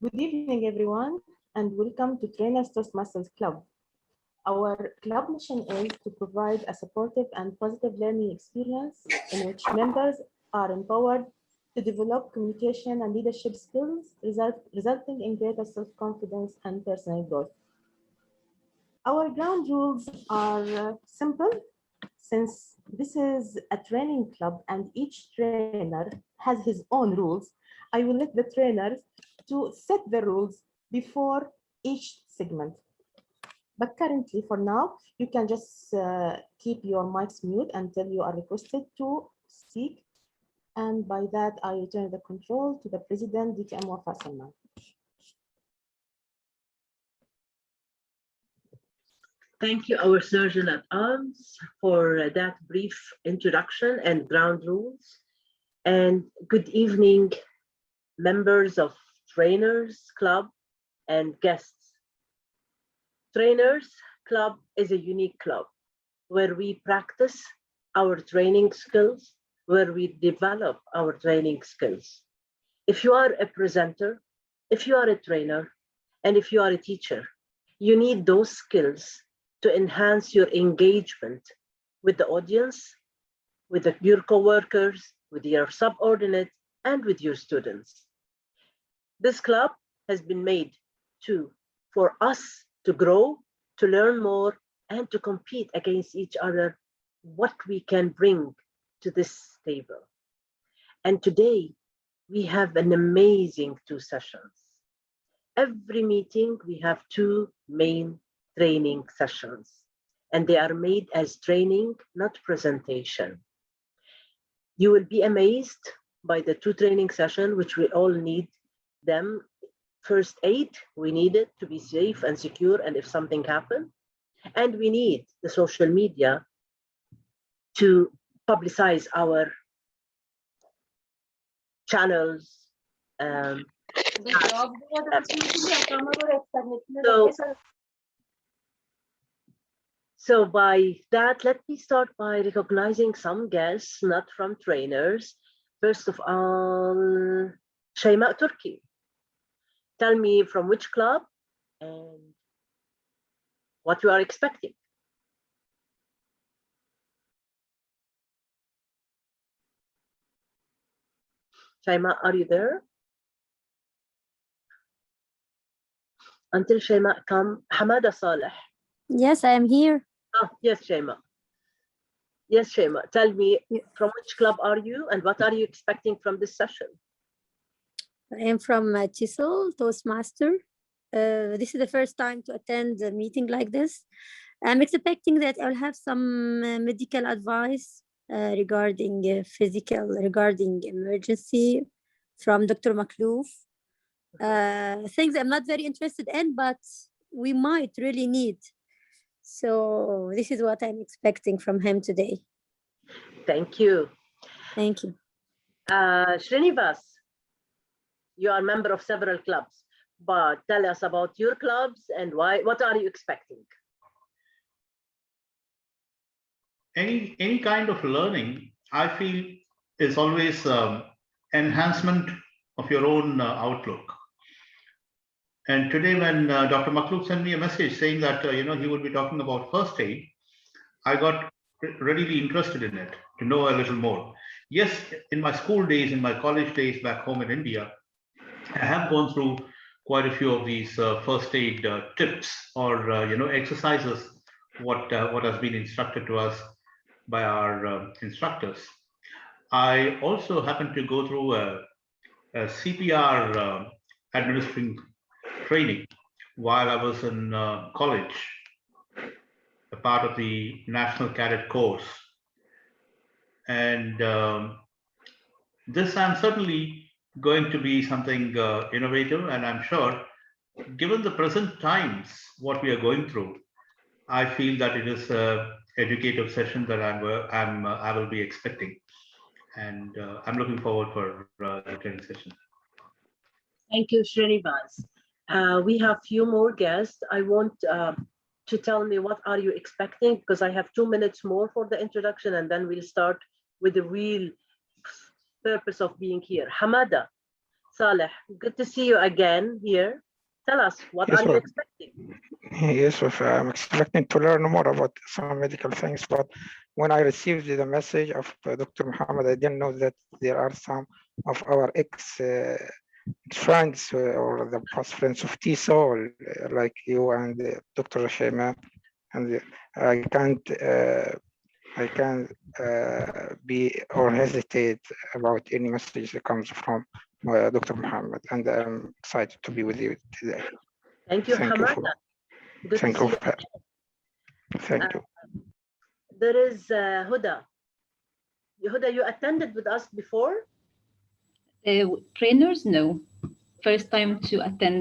Good evening, everyone, and welcome to Trainers Toastmasters Club. Our club mission is to provide a supportive and positive learning experience in which members are empowered to develop communication and leadership skills, resulting in greater self-confidence and personal growth. Our ground rules are simple. Since this is a training club and each trainer has his own rules, I will let the trainers to set the rules before each segment. But currently, for now, you can just keep your mics mute until you are requested to speak. And by that, I return the control to the President, DTM Wafa Salman. Thank you, our Surgeon at Arms, for that brief introduction and ground rules. And good evening, members of Trainers Club and guests. Trainers Club is a unique club where we practice our training skills, where we develop our training skills. If you are a presenter, if you are a trainer, and if you are a teacher, you need those skills to enhance your engagement with the audience, with your coworkers, with your subordinates, and with your students. This club has been made for us to grow, to learn more, and to compete against each other, what we can bring to this table. And today, we have an amazing 2 sessions. Every meeting, we have 2 main training sessions, and they are made as training, not presentation. You will be amazed by the 2 training sessions, which we all need them. First aid, we need it to be safe and secure, and if something happens, and we need the social media to publicize our channels. So by that, let me start by recognizing some guests, not from trainers. First of all, Shayma Turki. Tell me from which club and what you are expecting. Shayma, are you there? Until Shayma come, Hamada Saleh. Yes, I am here. Oh, yes, Shayma. Yes, Shayma. Tell me, from which club are you and what are you expecting from this session? I am from Chisel, Toastmaster. This is the first time to attend a meeting like this. I'm expecting that I'll have some medical advice regarding regarding emergency from Dr. Maklouf. Things I'm not very interested in, but we might really need. So this is what I'm expecting from him today. Thank you. Thank you. Srinivas, you are a member of several clubs, but tell us about your clubs and why. What are you expecting? Any kind of learning, I feel, is always enhancement of your own outlook. And today, when Dr. Maklouf sent me a message saying that he would be talking about first aid, I got readily interested in it to know a little more. Yes, in my school days, in my college days back home in India, I have gone through quite a few of these first aid tips or exercises. What has been instructed to us by our instructors. I also happened to go through a CPR administering training while I was in college, a part of the National Cadet Course. And this I'm certainly going to be something innovative, and I'm sure, given the present times, what we are going through, I feel that it is an educative session that I will be expecting, and I'm looking forward for the training session. Thank you, Srinivas. We have few more guests. I want to tell me what are you expecting, because I have 2 minutes more for the introduction, and then we'll start with the real purpose of being here. Hamada, Saleh, good to see you again here. Tell us, what Yes, are you sir. expecting? Yes, I'm expecting to learn more about some medical things, but when I received the message of Dr. Muhammad, I didn't know that there are some of our ex-friends or the past friends of TISO, like you and Dr. Shema, and I can't be or hesitate about any message that comes from Dr. Muhammad, and I'm excited to be with you today. Thank you, Thank you Hamada. for. Good Thank to see you. you. Thank you. There is Huda. Huda, you attended with us before? Trainers, no. First time to attend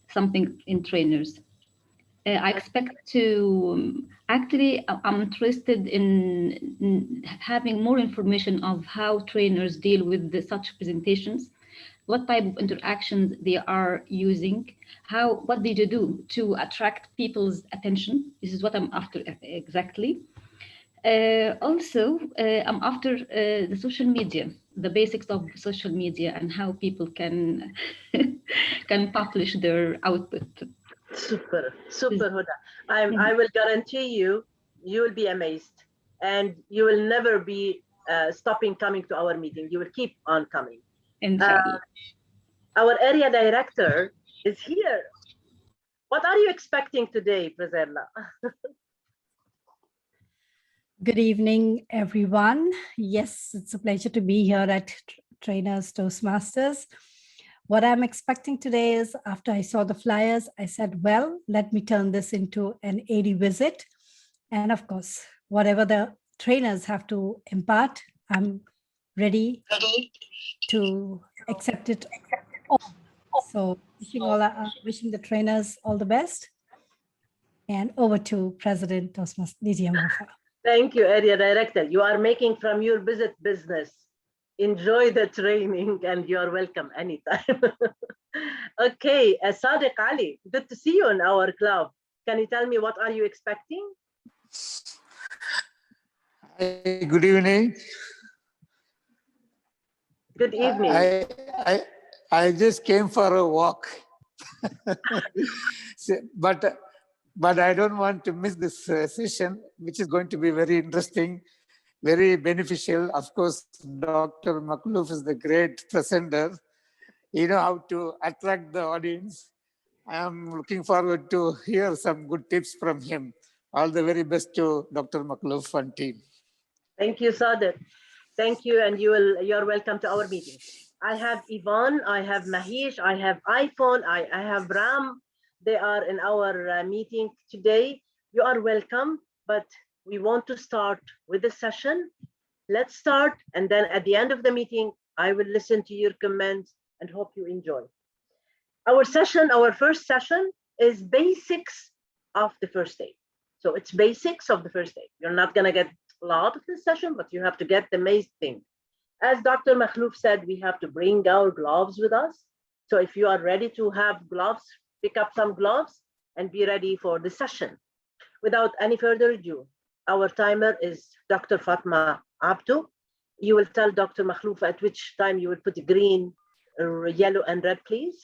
something in trainers. I expect to, actually, I'm interested in having more information of how trainers deal with such presentations, what type of interactions they are using, what did you do to attract people's attention? This is what I'm after exactly. Also, I'm after the social media, the basics of social media and how people can can publish their output. Super, super, Huda. I will guarantee you, you will be amazed, and you will never be stopping coming to our meeting. You will keep on coming. Inshallah. Our area director is here. What are you expecting today, Prezella? Good evening, everyone. Yes, it's a pleasure to be here at Trainers Toastmasters. What I'm expecting today is, after I saw the flyers, I said, well, let me turn this into an AD visit. And of course, whatever the trainers have to impart, I'm ready to accept it all. So wishing the trainers all the best. And over to President Toastmasters, DTM Wafa. Thank you, area director. You are making from your visit business. Enjoy the training, and you are welcome anytime. Okay, Sadiq Ali, good to see you in our club. Can you tell me what are you expecting? Hi, good evening. Good evening. I just came for a walk, but I don't want to miss this session, which is going to be very interesting, very beneficial. Of course, Dr. Makhlouf is the great presenter. You know how to attract the audience. I am looking forward to hear some good tips from him. All the very best to Dr. Makhlouf and team. Thank you, Sadiq. Thank you, and you're welcome to our meeting. I have Yvonne, I have Mahish, I have iPhone, I have Ram. They are in our meeting today. You are welcome, but we want to start with the session. Let's start, and then at the end of the meeting, I will listen to your comments and hope you enjoy. Our first session is basics of the first aid. So it's basics of the first aid. You're not gonna get a lot of this session, but you have to get the main thing. As Dr. Makhlouf said, we have to bring our gloves with us. So if you are ready to have gloves, pick up some gloves and be ready for the session. Without any further ado, our timer is Dr. Fatma Abdu. You will tell Dr. Makhlouf at which time you will put green, yellow, and red, please.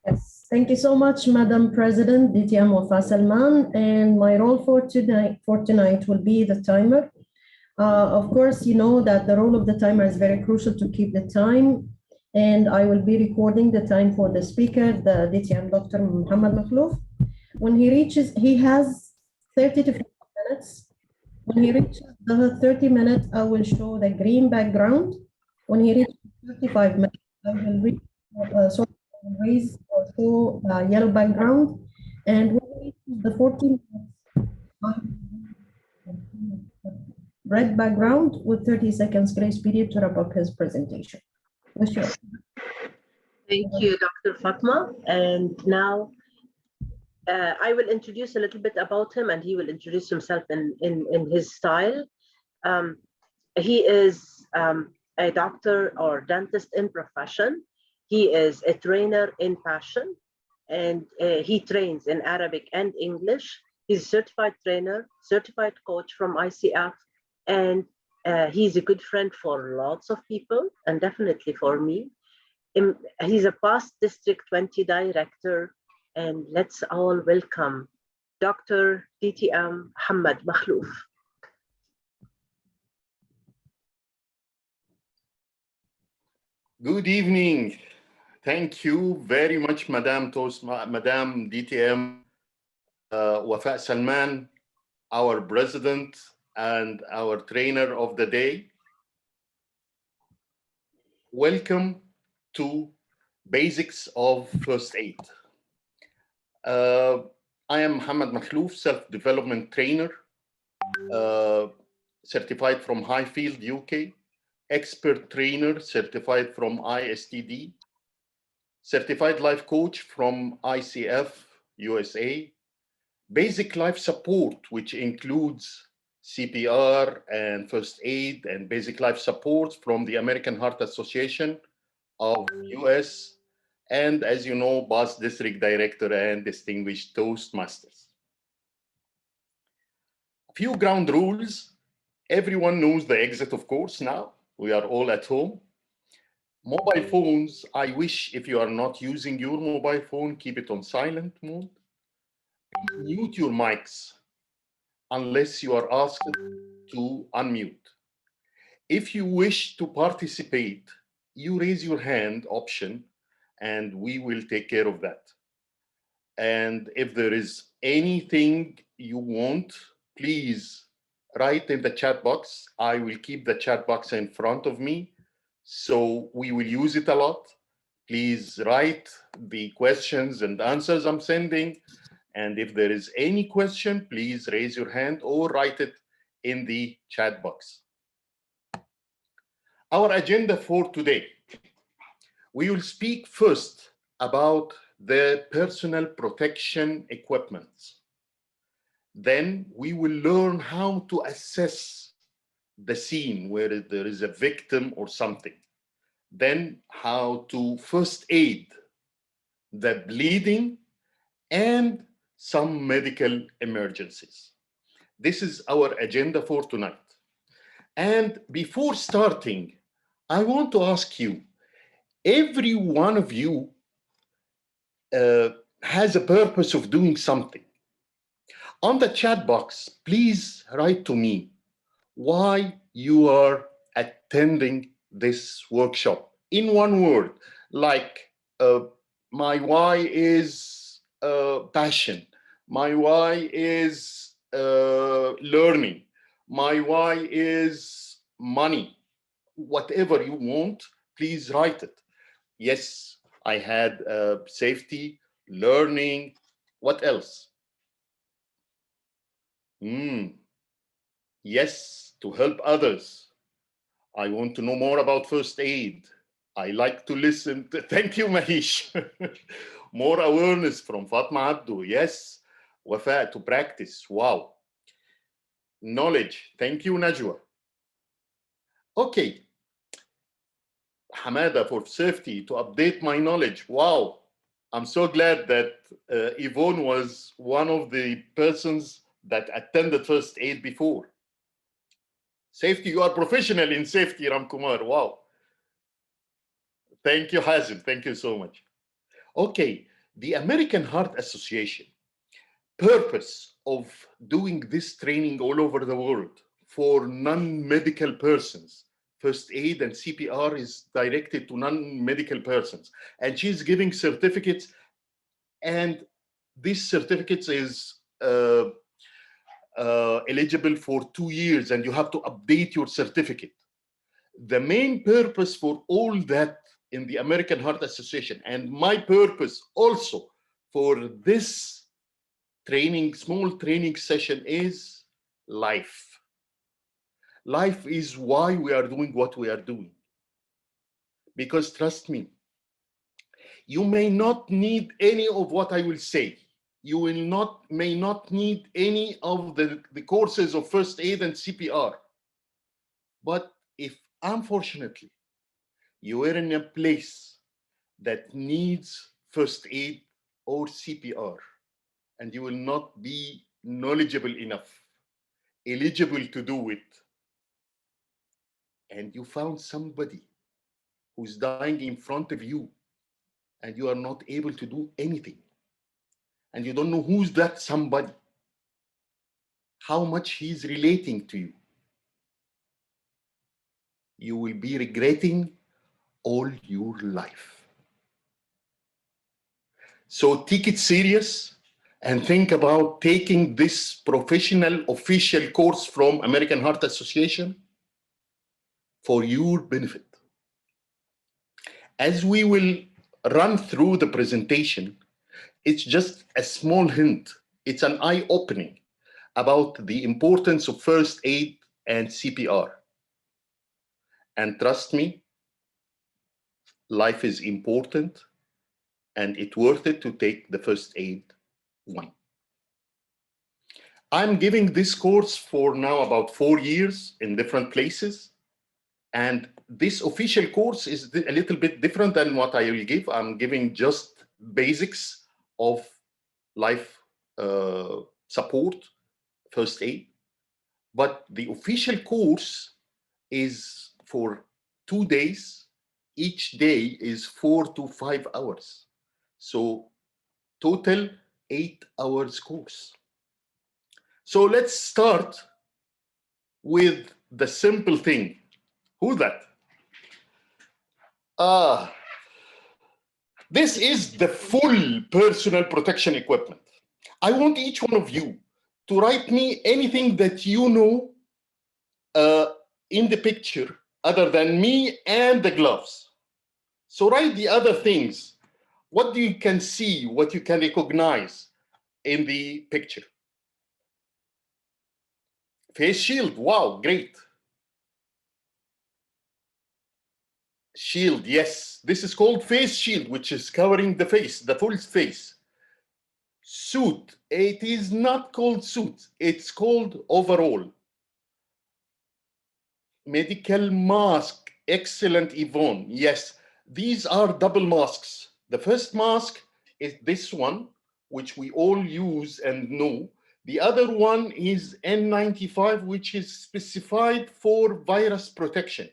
Yes, thank you so much, Madam President, DTM Wafa Salman. And my role for tonight will be the timer. Of course, you know that the role of the timer is very crucial to keep the time. And I will be recording the time for the speaker, the DTM Dr. Muhammad Makhlouf. When he reaches, he has 30 to 40 minutes. When he reaches the 30 minutes, I will show the green background. When he reaches 35 minutes, I will raise or show the yellow background. And when he reaches the 14 minutes, red background with 30 seconds grace period to wrap up his presentation. Thank you, Dr. Fatma. And now I will introduce a little bit about him, and he will introduce himself in his style. He is a doctor or dentist in profession. He is a trainer in passion, and he trains in Arabic and English. He's a certified trainer, certified coach from ICF, and He's a good friend for lots of people and definitely for me. He's a past District 20 director, and let's all welcome Dr. DTM Mohammed Makhlouf. Good evening. Thank you very much, Madam DTM Wafa Salman, our president and our trainer of the day. Welcome to Basics of First Aid. I am Mohammed Makhlouf, self-development trainer, certified from Highfield, UK, expert trainer, certified from ISTD, certified life coach from ICF, USA, basic life support, which includes CPR and first aid and basic life support from the American Heart Association of US, and as you know, past district director and distinguished Toastmasters. A few ground rules. Everyone knows the exit, of course, now. We are all at home. Mobile phones, I wish if you are not using your mobile phone, keep it on silent mode. Mute your mics unless you are asked to unmute. If you wish to participate, you raise your hand option and we will take care of that. And if there is anything you want, please write in the chat box. I will keep the chat box in front of me, so we will use it a lot. Please write the questions and answers I'm sending. And if there is any question, please raise your hand or write it in the chat box. Our agenda for today. We will speak first about the personal protection equipment. Then we will learn how to assess the scene where there is a victim or something. Then how to first aid the bleeding and some medical emergencies. This is our agenda for tonight. And before starting, I want to ask you, every one of you has a purpose of doing something. On the chat box, please write to me why you are attending this workshop in one word, like my why is passion, my why is learning, my why is money. Whatever you want, please write it. Yes, I had safety, learning, what else? Yes, to help others. I want to know more about first aid. I like to listen to, thank you, Mahish. More awareness from Fatma Abdu. Yes, Wafa, to practice. Wow. Knowledge. Thank you, Najwa. Okay. Hamada, for safety, to update my knowledge. Wow. I'm so glad that Yvonne was one of the persons that attended first aid before. Safety, you are professional in safety, Ramkumar. Wow. Thank you, Hazim. Thank you so much. Okay, the American Heart Association, purpose of doing this training all over the world for non-medical persons. First aid and CPR is directed to non-medical persons. And she's giving certificates, and these certificates is eligible for 2 years, and you have to update your certificate. The main purpose for all that in the American Heart Association, and my purpose also for this training, small training session, is life. Life is why we are doing what we are doing. Because trust me, you may not need any of what I will say. You may not need any of the courses of first aid and CPR. But if, unfortunately, you are in a place that needs first aid or CPR, and you will not be knowledgeable enough, eligible to do it, and you found somebody who's dying in front of you, and you are not able to do anything, and you don't know who's that somebody, how much he's relating to you, you will be regretting all your life. So take it serious and think about taking this professional official course from American Heart Association for your benefit. As we will run through the presentation, it's just a small hint. It's an eye-opening about the importance of first aid and CPR. And trust me, life is important and it's worth it to take the first aid one. I'm giving this course for now about 4 years in different places. And this official course is a little bit different than what I will give. I'm giving just basics of life support, first aid. But the official course is for 2 days. Each day is 4 to 5 hours. So total 8 hours course. So let's start with the simple thing. Who's that? This is the full personal protection equipment. I want each one of you to write me anything that you know in the picture other than me and the gloves. So write the other things. What do you can see, what you can recognize in the picture? Face shield, wow, great. Shield, yes. This is called face shield, which is covering the face, the full face. Suit, it is not called suit, it's called overall. Medical mask, excellent, Yvonne. Yes, these are double masks. The first mask is this one, which we all use and know. The other one is N95, which is specified for virus protection.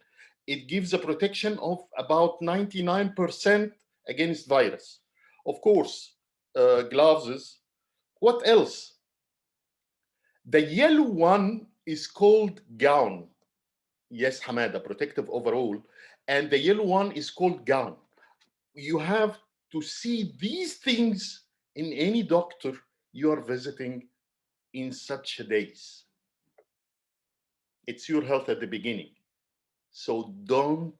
It gives a protection of about 99% against virus. Of course, gloves. What else? The yellow one is called gown. Yes, Hamada, protective overall. And the yellow one is called gown. You have to see these things in any doctor you are visiting in such days. It's your health at the beginning. So don't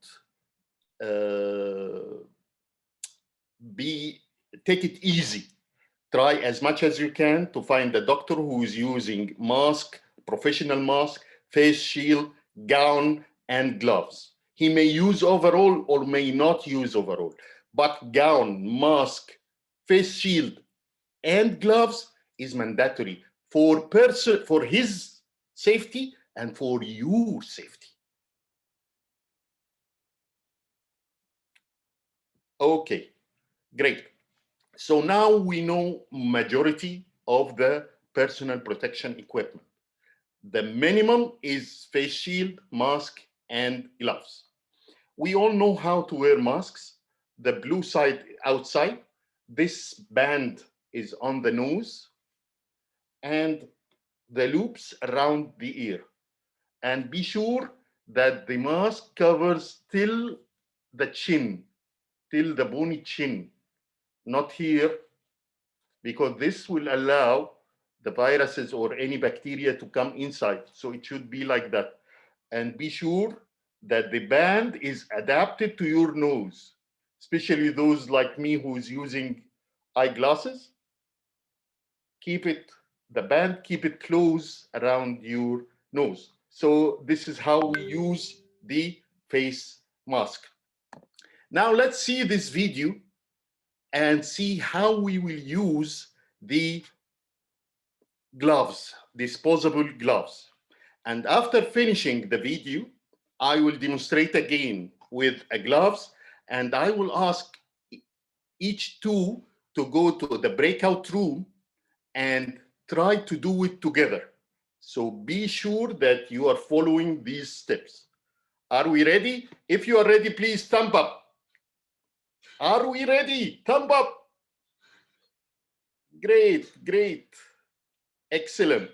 take it easy. Try as much as you can to find a doctor who is using mask, professional mask, face shield, gown, and gloves. He may use overall or may not use overall, but gown, mask, face shield, and gloves is mandatory for his safety and for your safety. Okay, great. So now we know majority of the personal protection equipment. The minimum is face shield, mask, and gloves. We all know how to wear masks. The blue side outside, this band is on the nose, and the loops around the ear. And be sure that the mask covers till the chin, till the bony chin, not here, because this will allow the viruses or any bacteria to come inside. So it should be like that. And be sure that the band is adapted to your nose, especially those like me who's using eyeglasses. Keep the band, keep it close around your nose. So this is how we use the face mask. Now let's see this video and see how we will use the gloves, disposable gloves. And after finishing the video, I will demonstrate again with a gloves, and I will ask each two to go to the breakout room and try to do it together. So be sure that you are following these steps. Are we ready? If you are ready, please thumb up. Are we ready? Thumb up. Great, great. Excellent.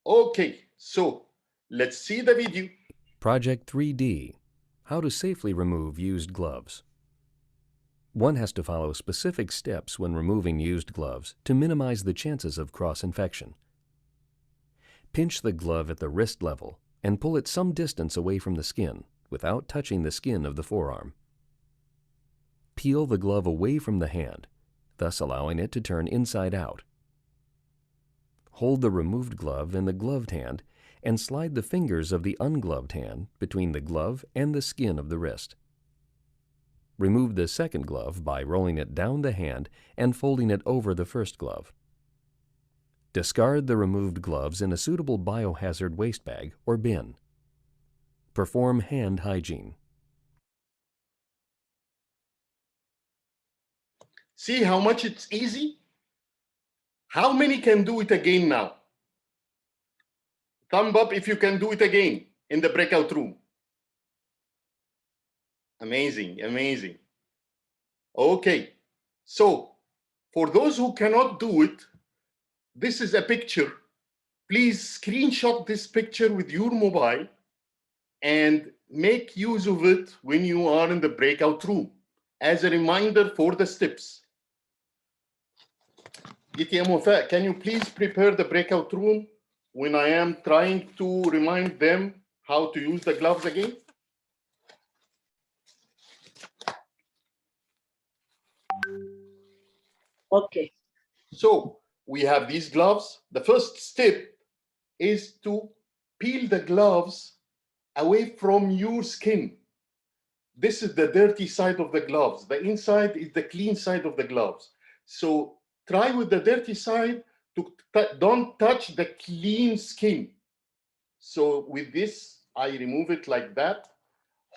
Okay, so let's see the video. Project 3D, how to safely remove used gloves. One has to follow specific steps when removing used gloves to minimize the chances of cross-infection. Pinch the glove at the wrist level and pull it some distance away from the skin without touching the skin of the forearm. Peel the glove away from the hand, thus allowing it to turn inside out. Hold the removed glove in the gloved hand and slide the fingers of the ungloved hand between the glove and the skin of the wrist. Remove the second glove by rolling it down the hand and folding it over the first glove. Discard the removed gloves in a suitable biohazard waste bag or bin. Perform hand hygiene. See how much it's easy? How many can do it again now? Thumb up if you can do it again in the breakout room. Amazing, amazing. Okay, so for those who cannot do it, this is a picture. Please screenshot this picture with your mobile and make use of it when you are in the breakout room as a reminder for the steps. DTM Wafa, can you please prepare the breakout room when I am trying to remind them how to use the gloves again? Okay, so we have these gloves. The first step is to peel the gloves away from your skin. This is the dirty side of the gloves. The inside is the clean side of the gloves. So try with the dirty side to don't touch the clean skin. So with this, I remove it like that.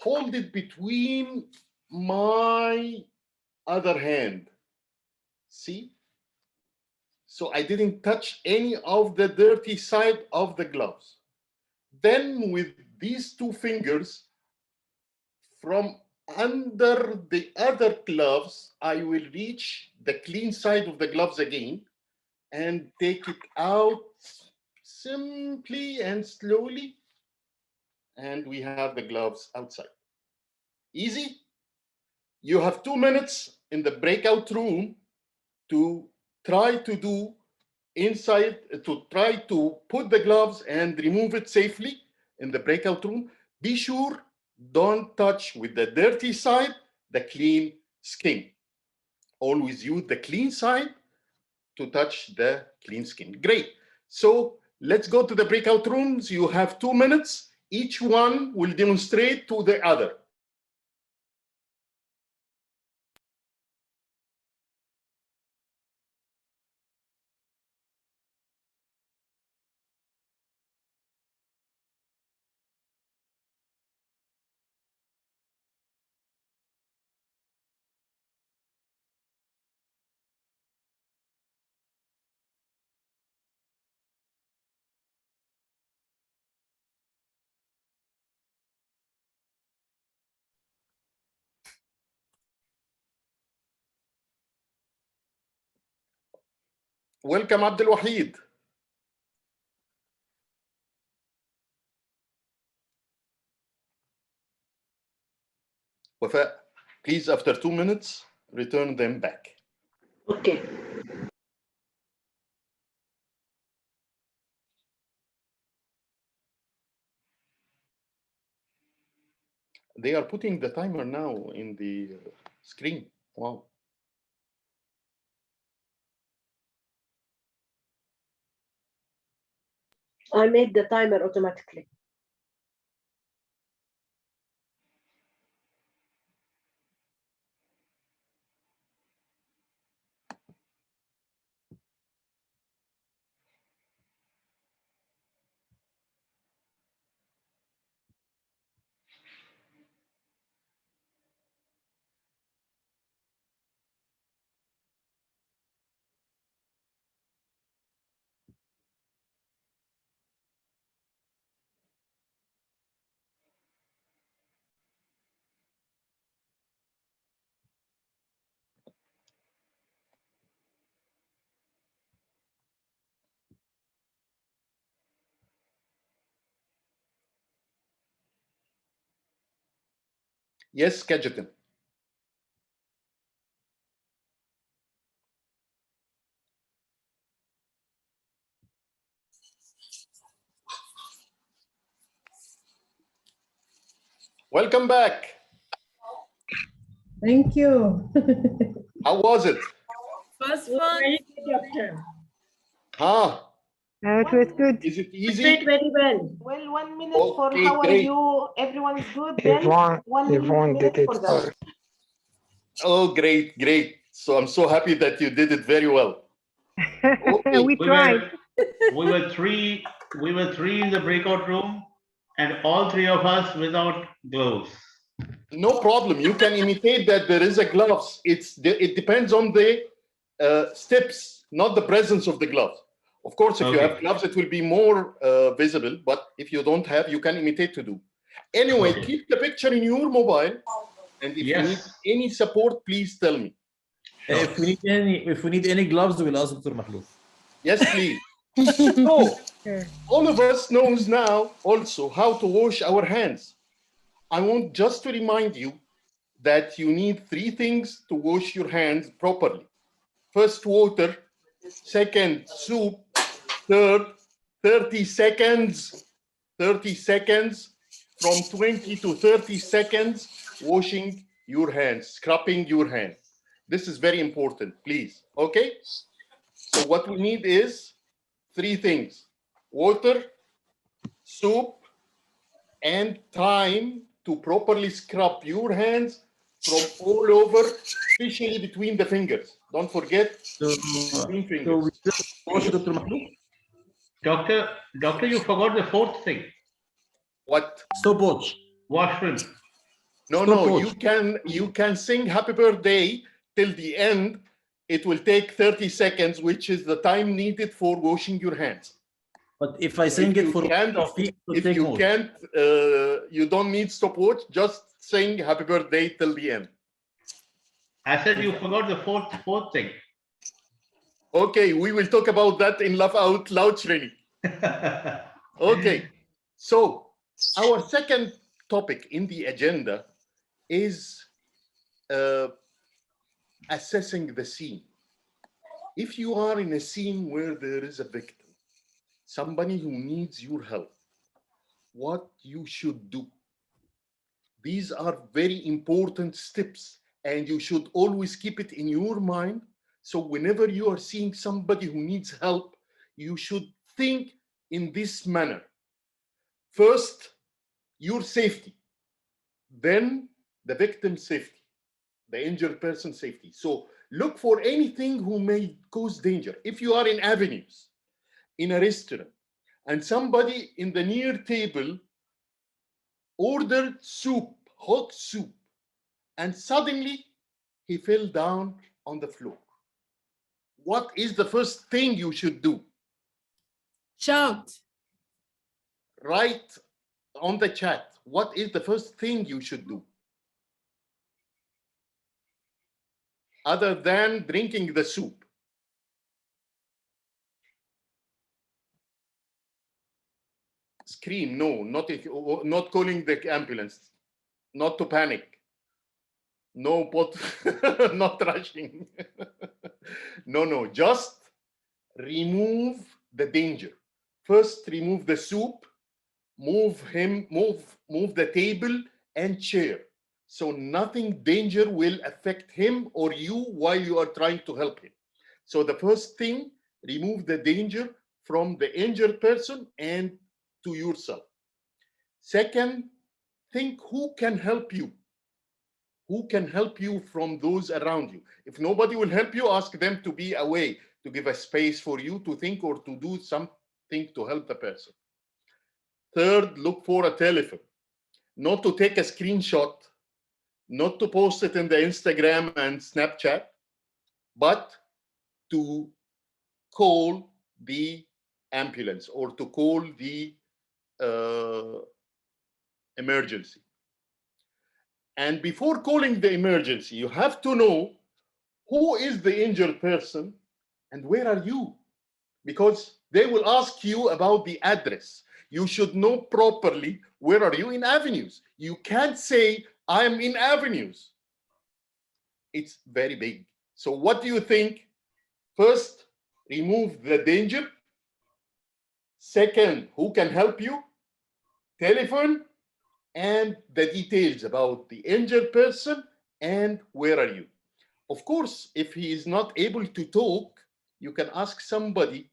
Hold it between my other hand. See? So I didn't touch any of the dirty side of the gloves. Then with these two fingers, from under the other gloves, I will reach the clean side of the gloves again and take it out simply and slowly. And we have the gloves outside. Easy? You have 2 minutes in the breakout room to try to do inside, to try to put the gloves and remove it safely in the breakout room. Be sure, don't touch with the dirty side the clean skin. Always use the clean side to touch the clean skin. Great. So let's go to the breakout rooms. You have 2 minutes. Each one will demonstrate to the other. Welcome, Abdul Wahid. Wafa, please, after 2 minutes, return them back. Okay. They are putting the timer now in the screen. Wow. I made the timer automatically. Yes, Kajetan. Welcome back. Thank you. How was it? First one. Very good, doctor. Huh? It was good. Is it You easy? did very well. Well, 1 minute for Okay, how are great. you? Everyone is good. Then Yvonne, 1 Yvonne minute did it. for that. Oh, great, great. So I'm so happy that you did it very well. Okay. We tried. We were three in the breakout room, and all three of us without gloves. No problem. You can imitate that there is a gloves. It depends on the steps, not the presence of the gloves. Of course, if you have gloves, it will be more visible. But if you don't have, you can imitate to do. Anyway, keep the picture in your mobile. And if you need any support, please tell me. If we need any gloves, we'll ask Dr. Mahlouf. Yes, please. So, all of us knows now also how to wash our hands. I want just to remind you that you need 3 things to wash your hands properly. First, water. Second, soup. Third, 30 seconds. 30 seconds. From 20 to 30 seconds, washing your hands, scrubbing your hands. This is very important, please. Okay? So what we need is 3 things: water, soup, and time to properly scrub your hands from all over, especially between the fingers. Don't forget between fingers. Dr. Mahlouf? Doctor, you forgot the 4th thing. What? Stopwatch. Washroom. No, you can sing happy birthday till the end. It will take 30 seconds, which is the time needed for washing your hands. But if I sing it for if you can't, you don't need stopwatch. Just sing happy birthday till the end. I said you forgot the fourth thing. Okay, we will talk about that in laugh out loud training. Okay, so our second topic in the agenda is assessing the scene. If you are in a scene where there is a victim, somebody who needs your help, what you should do. These are very important steps, and you should always keep it in your mind. So whenever you are seeing somebody who needs help, you should think in this manner. First, your safety, then the victim's safety, the injured person's safety. So look for anything who may cause danger. If you are in avenues, in a restaurant, and somebody in the near table ordered soup, hot soup, and suddenly he fell down on the floor. What is the first thing you should do? Shout. Write on the chat. What is the first thing you should do? Other than drinking the soup. Scream, no, not calling the ambulance, not to panic. No, not rushing. No, just remove the danger. First, remove the soup, move the table and chair. So nothing danger will affect him or you while you are trying to help him. So the first thing, remove the danger from the injured person and to yourself. Second, think who can help you. Who can help you from those around you? If nobody will help you, ask them to be away, to give a space for you to think or to do something to help the person. Third, look for a telephone. Not to take a screenshot, not to post it in the Instagram and Snapchat, but to call the ambulance or to call the emergency. And before calling the emergency, you have to know who is the injured person and where are you? Because they will ask you about the address. You should know properly where are you in avenues. You can't say, I'm in avenues. It's very big. So what do you think? First, remove the danger. Second, who can help you? Telephone, and the details about the injured person and where are you. Of course, if he is not able to talk, you can ask somebody,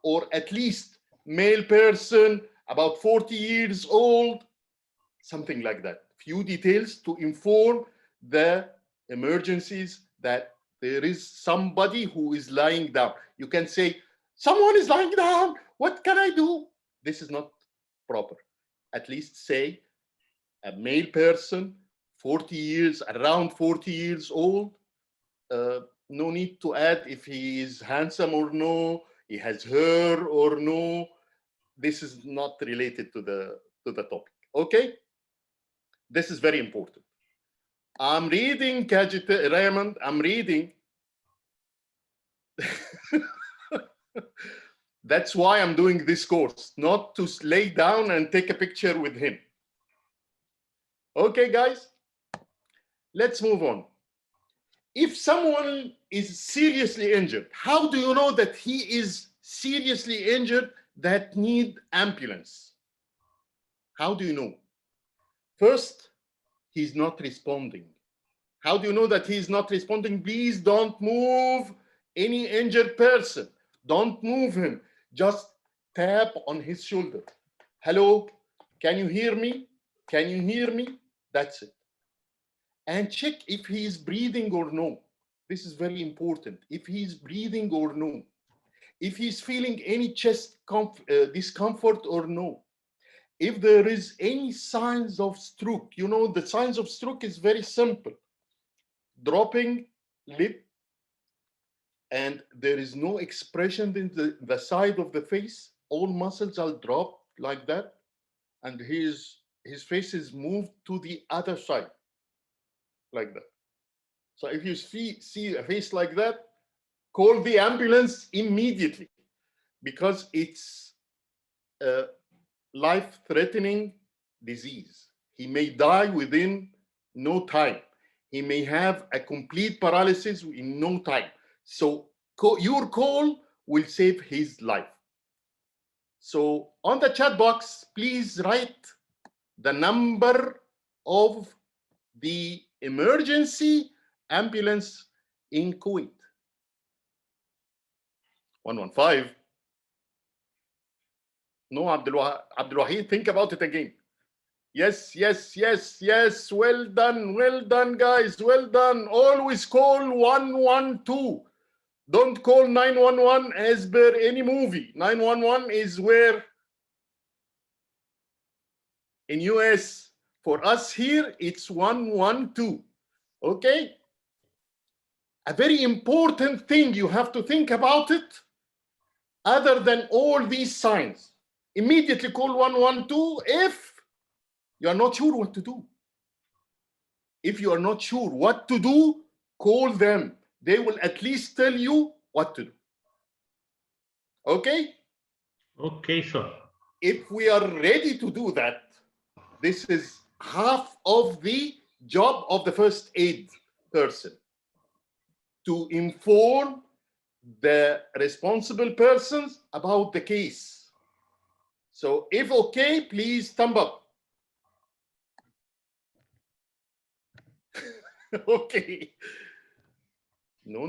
or at least male person, about 40 years old, something like that. Few details to inform the emergencies that there is somebody who is lying down. You can say, someone is lying down, what can I do? This is not proper. At least say a male person, 40 years, around 40 years old. No need to add if he is handsome or no, he has hair or no. This is not related to the topic. Okay? This is very important. I'm reading Raymond, I'm reading. That's why I'm doing this course, not to lay down and take a picture with him. Okay, guys, let's move on. If someone is seriously injured, how do you know that he is seriously injured that need ambulance? How do you know? First, he's not responding. How do you know that he's not responding? Please don't move any injured person. Don't move him. Just tap on his shoulder. Hello, can you hear me? Can you hear me? That's it. And check if he is breathing or no. This is very important. If he is breathing or no. If he's feeling any chest discomfort or no. If there is any signs of stroke, you know, the signs of stroke is very simple. Dropping lip, and there is no expression in the side of the face. All muscles are dropped like that, and his face is moved to the other side, like that. So if you see a face like that, call the ambulance immediately, because it's a life-threatening disease. He may die within no time. He may have a complete paralysis in no time. So your call will save his life. So on the chat box, please write the number of the emergency ambulance in Kuwait. 115. No, Abdul Wahid, think about it again. Yes, yes, yes, yes. Well done, guys. Well done. Always call 112. Don't call 911 as per any movie. 911 is where in US. For us here, it's 112. Okay? A very important thing you have to think about it, other than all these signs. Immediately call 112 if you are not sure what to do. If you are not sure what to do, call them. They will at least tell you what to do. Okay? Okay, sir. If we are ready to do that, this is half of the job of the first aid person, to inform the responsible persons about the case. So if okay, please thumb up. Okay. No.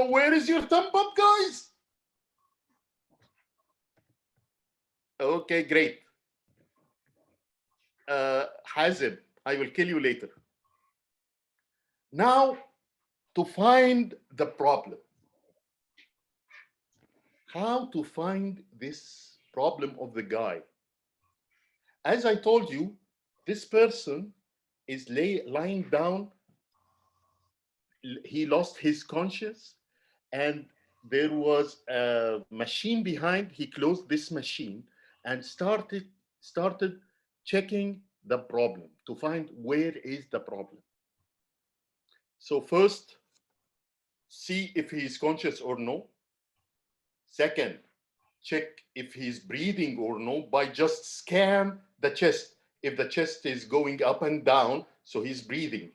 Where is your thumb up, guys? Okay, great. Hazib, I will kill you later. Now, to find the problem. How to find this problem of the guy? As I told you, this person is lying down. He lost his conscience, and there was a machine behind. He closed this machine and started checking the problem to find where is the problem. So first, see if he is conscious or no. Second, check if he's breathing or no by just scan the chest. if the chest is going up and down, so he's breathing.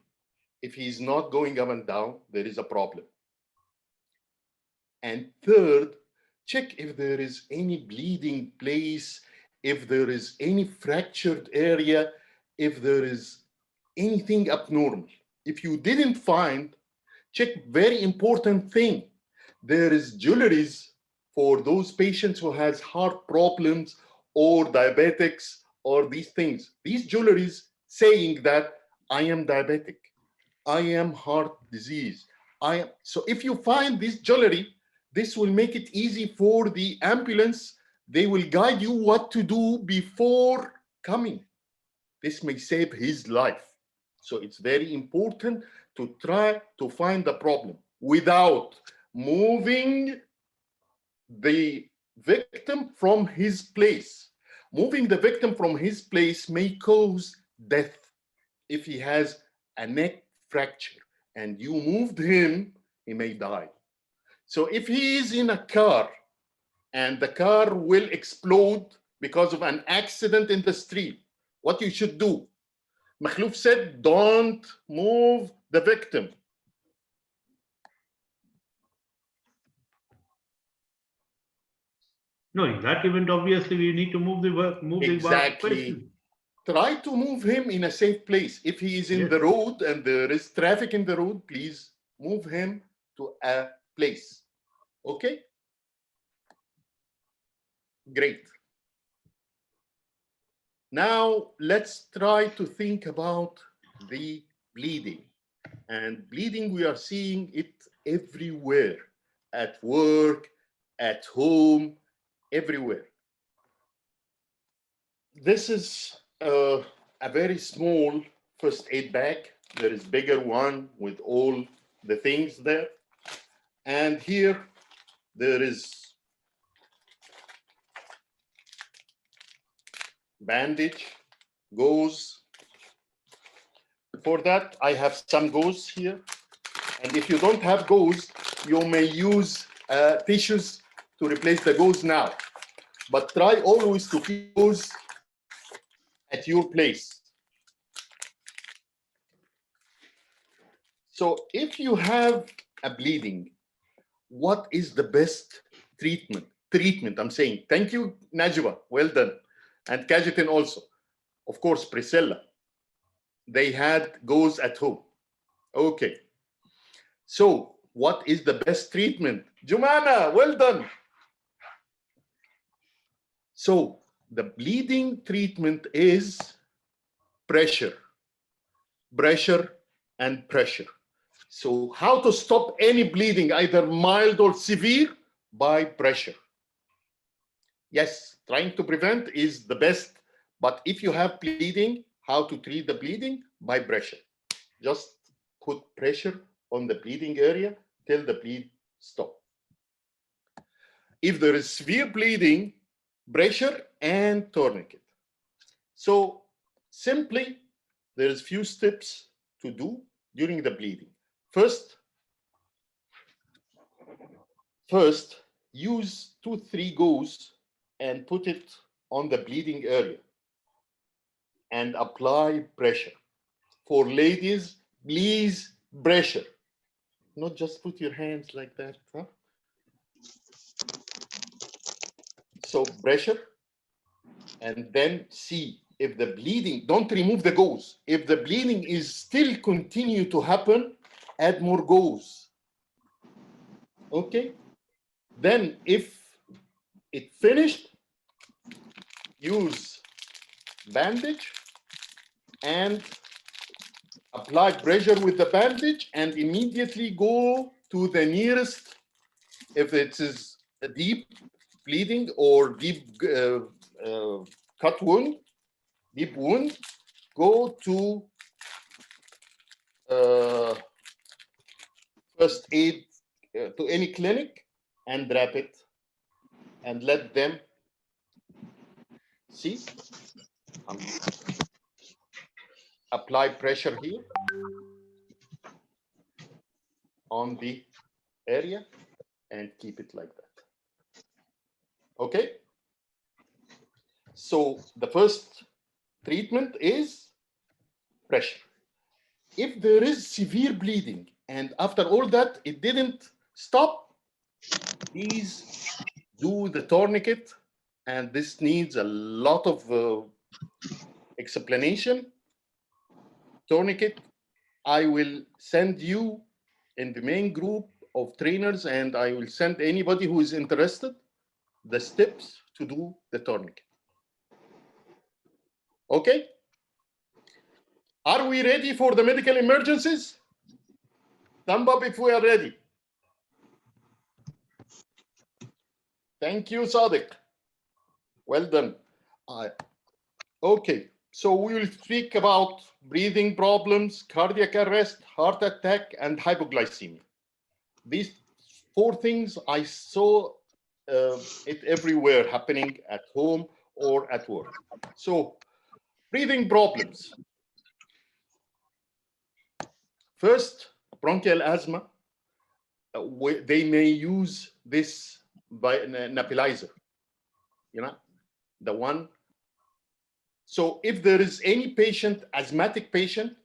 If he's not going up and down, there is a problem. And third, check if there is any bleeding place, if there is any fractured area, if there is anything abnormal. If you didn't find, check very important thing. There is jewelries for those patients who has heart problems or diabetics or these things. These jewelries saying that I am diabetic, I am heart disease. So if you find this jewelry, this will make it easy for the ambulance. They will guide you what to do before coming. This may save his life. So it's very important to try to find the problem without moving the victim from his place. Moving the victim from his place may cause death if he has a neck fracture and you moved him, he may die. So if he is in a car and the car will explode because of an accident in the street, what you should do? Makhlouf said, don't move the victim. No, in that event, obviously, we need to move the person. Try to move him in a safe place. If he is in the road and there is traffic in the road, please move him to a place. Okay? Great. Now, let's try to think about the bleeding. And bleeding, we are seeing it everywhere, at work, at home, everywhere. This is a very small first aid bag. There is bigger one with all the things there. And here there is bandage, gauze. For that, I have some gauze here. And if you don't have gauze, you may use tissues to replace the gauze now. But try always to keep gauze at your place. So if you have a bleeding, what is the best treatment? I'm saying. Thank you, Najwa. Well done. And Kajetan also. Of course, Priscilla. They had gauze at home. Okay. So what is the best treatment? Jumana, well done. So the bleeding treatment is pressure, and pressure. So how to stop any bleeding, either mild or severe? By pressure. Yes, trying to prevent is the best, but if you have bleeding, how to treat the bleeding? By pressure. Just put pressure on the bleeding area till the bleed stops. If there is severe bleeding, pressure and tourniquet. So simply, there is few steps to do during the bleeding. First, use 2-3 gauze and put it on the bleeding area and apply pressure. For ladies, please pressure. Not just put your hands like that. Huh? So pressure, and then see if the bleeding, don't remove the gauze. If the bleeding is still continue to happen, add more gauze. Okay? Then if it finished, use bandage and apply pressure with the bandage and immediately go to the nearest, if it is a deep bleeding or deep cut wound, deep wound, go to first aid, to any clinic and wrap it and let them see. Apply pressure here on the area and keep it like that. Okay? So the first treatment is pressure. If there is severe bleeding and after all that it didn't stop, please do the tourniquet, and this needs a lot of explanation. Tourniquet, I will send you in the main group of trainers, and I will send anybody who is interested the steps to do the tourniquet. Okay? Are we ready for the medical emergencies? Thumb up if we are ready. Thank you, Sadiq. Well done. Okay, so we will speak about breathing problems, cardiac arrest, heart attack, and hypoglycemia. These 4 things I saw it everywhere happening at home or at work. So, breathing problems. First, bronchial asthma. They may use this by nebulizer, you know, the one. So if there is any patient, asthmatic patient,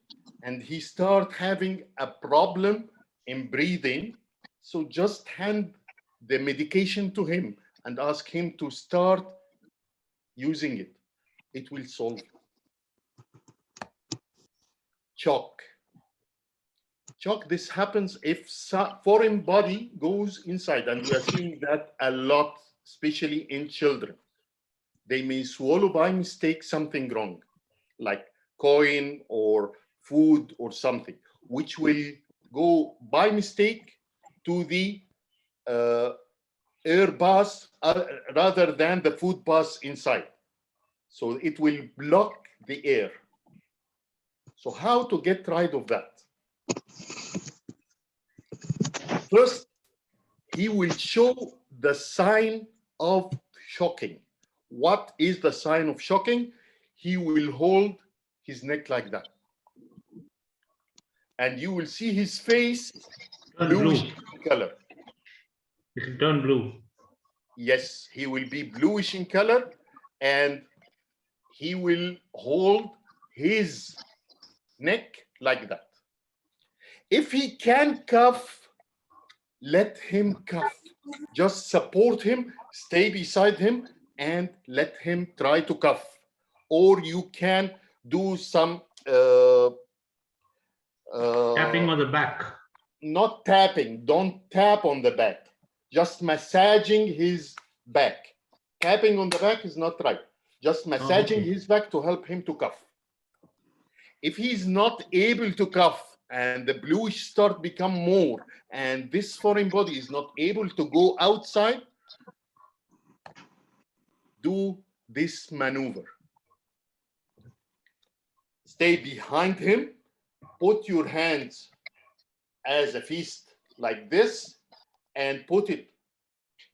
and he start having a problem in breathing, so just hand the medication to him and ask him to start using it. It will solve it. Shock. Shock, this happens if foreign body goes inside, and we are seeing that a lot, especially in children. They may swallow by mistake something wrong, like coin or food or something, which will go by mistake to the air pass rather than the food pass inside. So it will block the air. So how to get rid of that? First, he will show the sign of shocking. What is the sign of shocking? He will hold his neck like that. And you will see his face bluish in color. It will turn blue. Yes, he will be bluish in color, and he will hold his neck like that. If he can cough, let him cough. Just support him, stay beside him, and let him try to cough. Or you can do some Tapping on the back. Not tapping, don't tap on the back. Just massaging his back. Tapping on the back is not right. Just massaging his back to help him to cough. If he's not able to cough and the bluish start become more, and this foreign body is not able to go outside, do this maneuver. Stay behind him, put your hands as a fist like this, and put it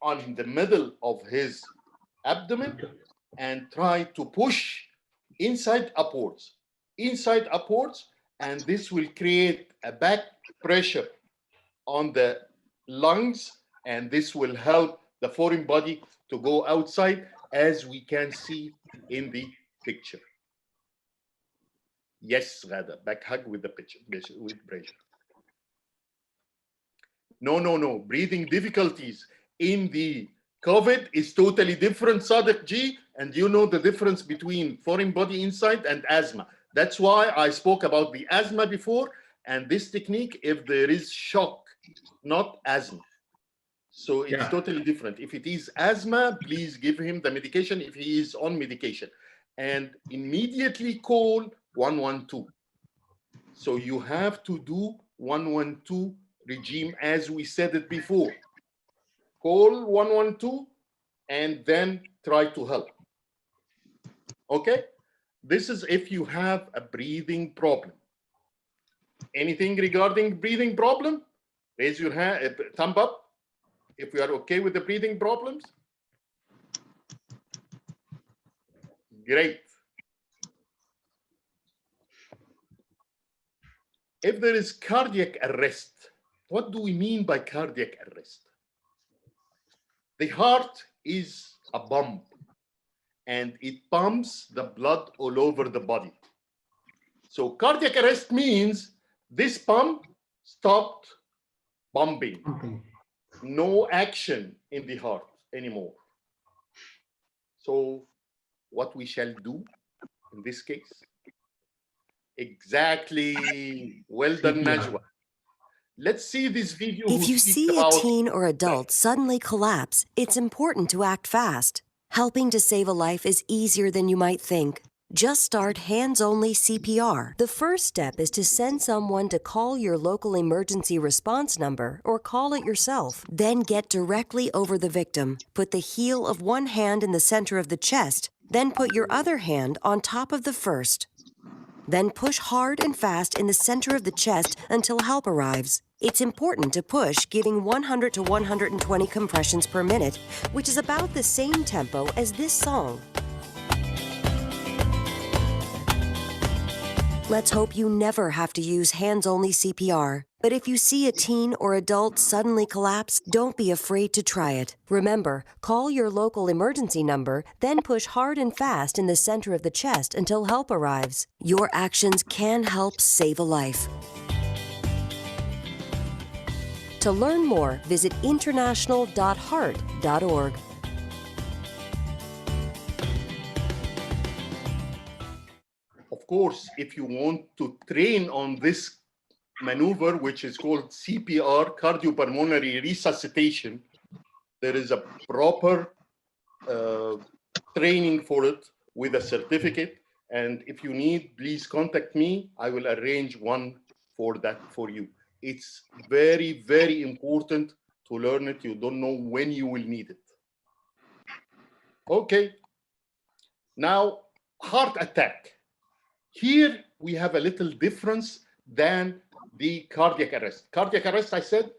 on the middle of his abdomen and try to push inside upwards, and this will create a back pressure on the lungs, and this will help the foreign body to go outside, as we can see in the picture. Yes, Ghada, back hug with the picture, with pressure. No, breathing difficulties in the COVID is totally different, Sadiq Ji, and you know the difference between foreign body inside and asthma. That's why I spoke about the asthma before, and this technique if there is shock, not asthma. So it's totally different. If it is asthma, please give him the medication if he is on medication, and immediately call 112. So you have to do 112 regime as we said it before. Call 112 and then try to help. Okay? This is if you have a breathing problem. Anything regarding breathing problem? Raise your hand, thumb up if we are okay with the breathing problems. Great. If there is cardiac arrest, what do we mean by cardiac arrest? The heart is a pump, and it pumps the blood all over the body. So cardiac arrest means this pump stopped pumping. No action in the heart anymore. So what we shall do in this case? Exactly. Well done, Najwa. Let's see this video. If you see a teen or adult suddenly collapse, it's important to act fast. Helping to save a life is easier than you might think. Just start hands-only CPR. The first step is to send someone to call your local emergency response number or call it yourself. Then get directly over the victim. Put the heel of one hand in the center of the chest, then put your other hand on top of the first. Then push hard and fast in the center of the chest until help arrives. It's important to push, giving 100 to 120 compressions per minute, which is about the same tempo as this song. Let's hope you never have to use hands-only CPR. But if you see a teen or adult suddenly collapse, don't be afraid to try it. Remember, call your local emergency number, then push hard and fast in the center of the chest until help arrives. Your actions can help save a life. To learn more, visit international.heart.org. Of course, if you want to train on this maneuver, which is called CPR, cardiopulmonary resuscitation, there is a proper training for it with a certificate. And if you need, please contact me. I will arrange one for that for you. It's very, very important to learn it. You don't know when you will need it. Okay. Now, heart attack. Here we have a little difference than the cardiac arrest. Cardiac arrest, I said,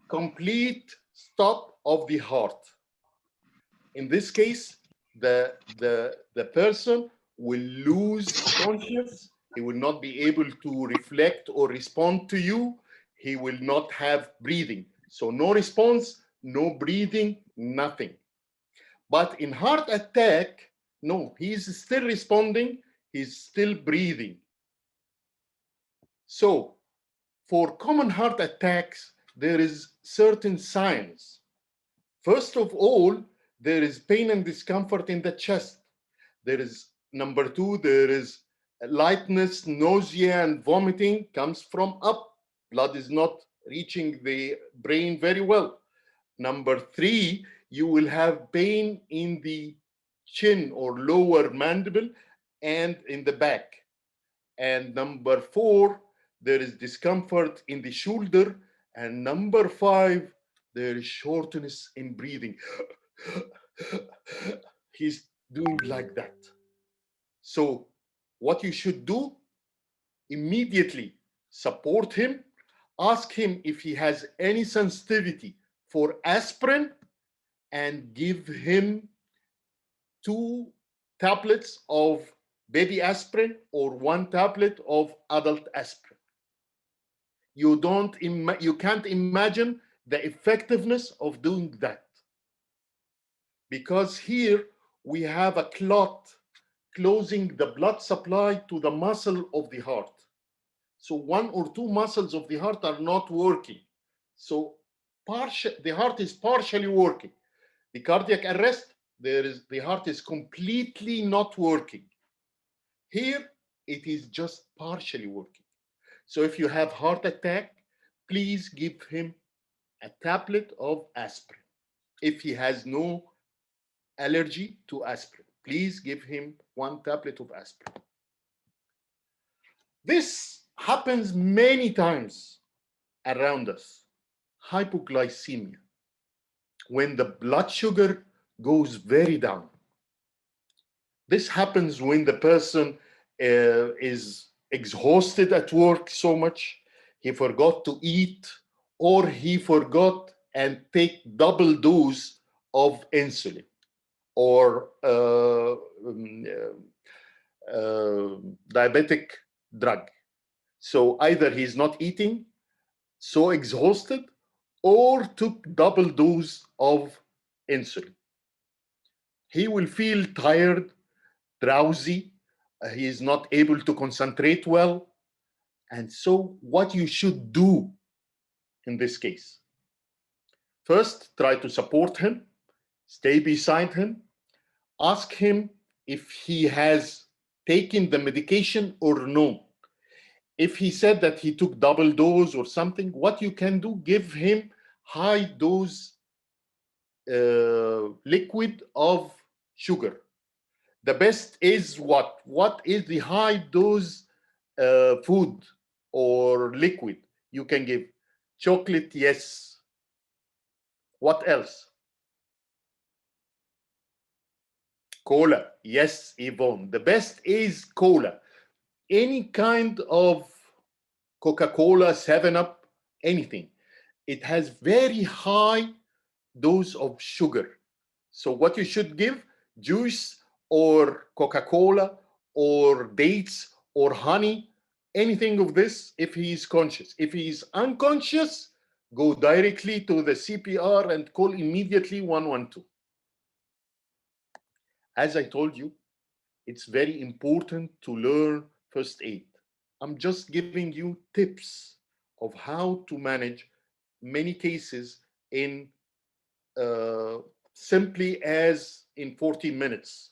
complete stop of the heart. In this case, the person will lose consciousness. He will not be able to reflect or respond to you. He will not have breathing. So no response, no breathing, nothing. But in heart attack, no, he's still responding. He's still breathing. So for common heart attacks, there is certain signs. First of all, there is pain and discomfort in the chest. There is, number two, there is lightness, nausea, and vomiting comes from up. Blood is not reaching the brain very well. Number three, you will have pain in the chin or lower mandible and in the back. And number four, there is discomfort in the shoulder. And number five, there is shortness in breathing. He's doing like that. So what you should do, immediately support him, ask him if he has any sensitivity for aspirin, and give him 2 tablets of baby aspirin or 1 tablet of adult aspirin. You can't imagine the effectiveness of doing that. Because here we have a clot closing the blood supply to the muscle of the heart. So 1 or 2 muscles of the heart are not working. So the heart is partially working. The cardiac arrest, the heart is completely not working. Here, it is just partially working. So if you have heart attack, please give him a tablet of aspirin. If he has no allergy to aspirin, please give him 1 tablet of aspirin. This happens many times around us. Hypoglycemia, when the blood sugar goes very down. This happens when the person is exhausted at work so much, he forgot to eat, or he forgot and take double dose of insulin or diabetic drug. So either he's not eating, so exhausted, or took double dose of insulin. he will feel tired, drowsy, he is not able to concentrate well. And so what you should do in this case, first, try to support him, stay beside him, ask him if he has taken the medication or no. If he said that he took double dose or something, what you can do, give him high dose liquid of sugar. The best is what? What is the high dose food or liquid you can give? Chocolate, yes. What else? Cola, yes, Yvonne. The best is cola. Any kind of Coca-Cola, 7-Up, anything. It has very high dose of sugar. So what you should give, juice or Coca-Cola or dates or honey, anything of this if he is conscious. If he is unconscious, go directly to the CPR and call immediately 112. As I told you, it's very important to learn first aid. I'm just giving you tips of how to manage many cases in simply as in 40 minutes.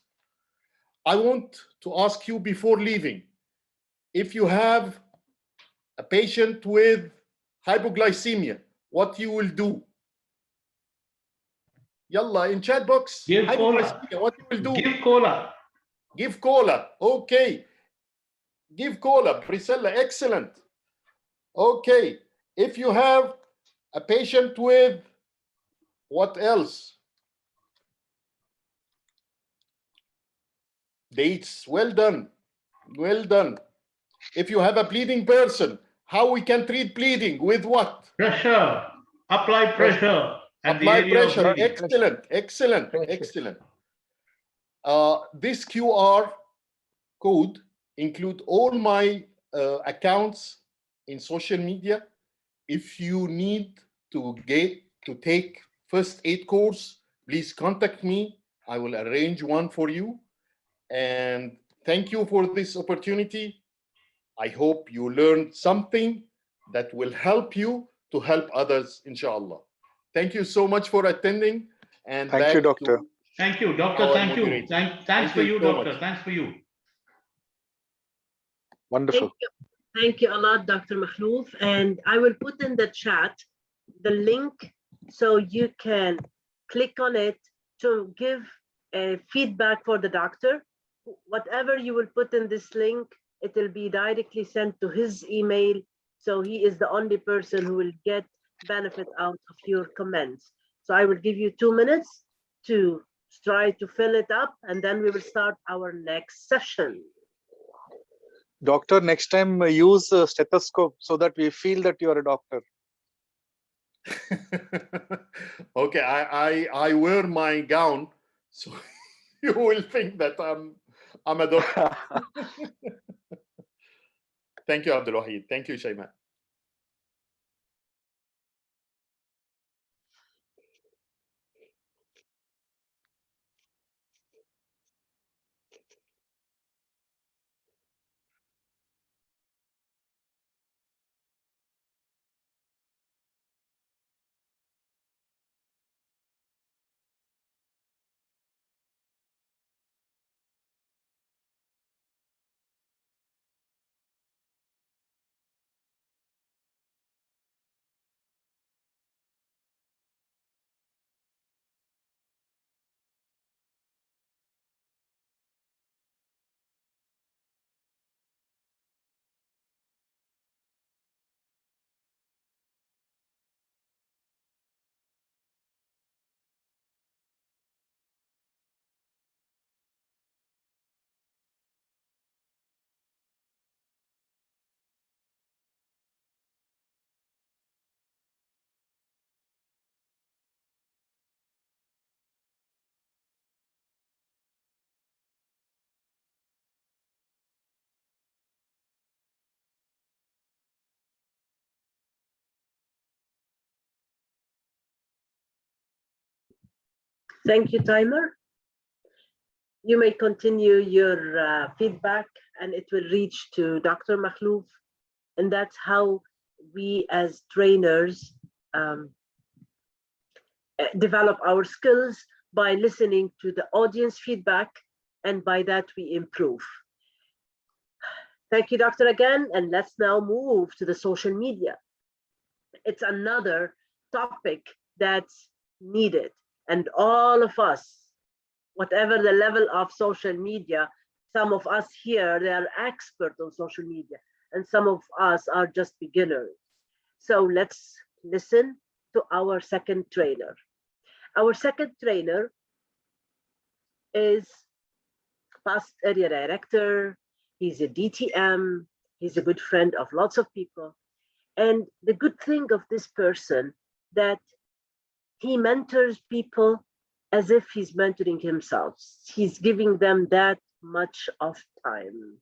I want to ask you before leaving, if you have a patient with hypoglycemia, what you will do? Yalla, in chat box, Give cola. hypoglycemia, what you will do? Give cola. Give cola, okay. Give cola, Priscilla, excellent. Okay, if you have a patient with what else? Dates, well done, well done. If you have a bleeding person, how we can treat bleeding? With what? Pressure. Apply pressure at the Apply area of pressure. bleeding. Excellent, excellent, excellent. This QR code include all my accounts in social media. If you need to take first aid course, please contact me. I will arrange one for you. And thank you for this opportunity. I hope you learned something that will help you to help others, inshallah. Thank you so much for attending. And Thank you, back doctor. to Thank you, doctor. our Thank you. moderator. Thanks for you, so doctor. much. Thanks for you. Wonderful. Thank you a lot, Dr. Makhlouf. And I will put in the chat the link so you can click on it to give feedback for the doctor. Whatever you will put in this link, it will be directly sent to his email. So he is the only person who will get benefit out of your comments. So I will give you 2 minutes to try to fill it up, and then we will start our next session. Doctor, next time use a stethoscope so that we feel that you are a doctor. Okay, I wear my gown, so you will think that I'm a doctor. Thank you, Abdul Wahid. Thank you, Shayma. Thank you, timer. You may continue your feedback and it will reach to Dr. Makhlouf. And that's how we as trainers develop our skills, by listening to the audience feedback, and by that we improve. Thank you, Doctor, again, and let's now move to the social media. It's another topic that's needed, and all of us, whatever the level of social media, some of us here, they are expert on social media, and some of us are just beginners. So let's listen to our second trainer. Our second trainer is past area director. He's a DTM. He's a good friend of lots of people. And the good thing of this person, that he mentors people as if he's mentoring himself. He's giving them that much of time.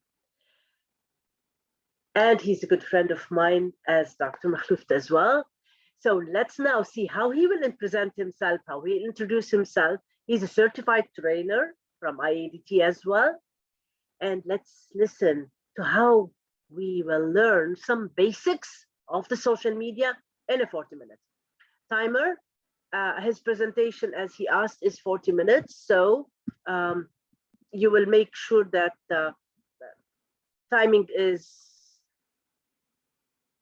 And he's a good friend of mine, as Dr. Makhlouf as well. So let's now see how he will present himself, how he'll introduce himself. He's a certified trainer from IADT as well. And let's listen to how we will learn some basics of the social media in a 40 minutes. Timer, his presentation, as he asked, is 40 minutes. So you will make sure that the timing is...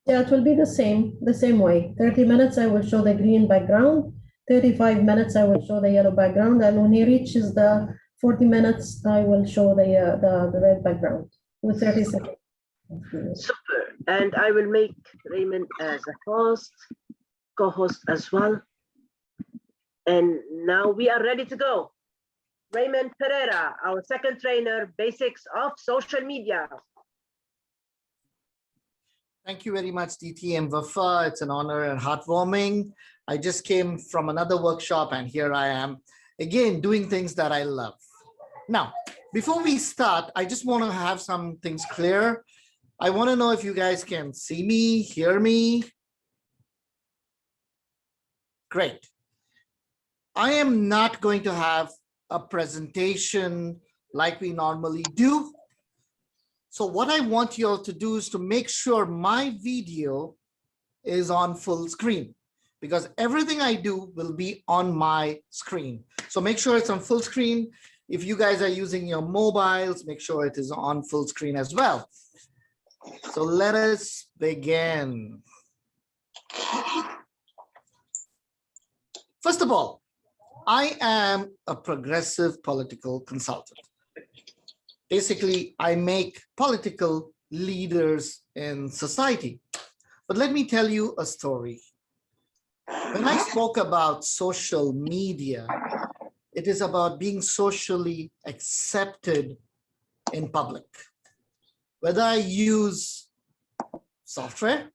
Yeah, it will be the same way. 30 minutes, I will show the green background. 35 minutes, I will show the yellow background. And when he reaches the 40 minutes, I will show the red background with 30 seconds. Super. And I will make Raymond as a host, co-host as well. And now we are ready to go. Raymond Pereira, our second trainer, basics of social media. Thank you very much, DT and Wafa. It's an honor and heartwarming. I just came from another workshop and here I am again doing things that I love. Now, before we start, I just want to have some things clear. I want to know if you guys can see me, hear me. Great. I am not going to have a presentation like we normally do. So what I want you all to do is to make sure my video is on full screen, because everything I do will be on my screen. So make sure it's on full screen. If you guys are using your mobiles, make sure it is on full screen as well. So let us begin. First of all, I am a progressive political consultant. Basically, I make political leaders in society. But let me tell you a story. When I spoke about social media, it is about being socially accepted in public. Whether I use software,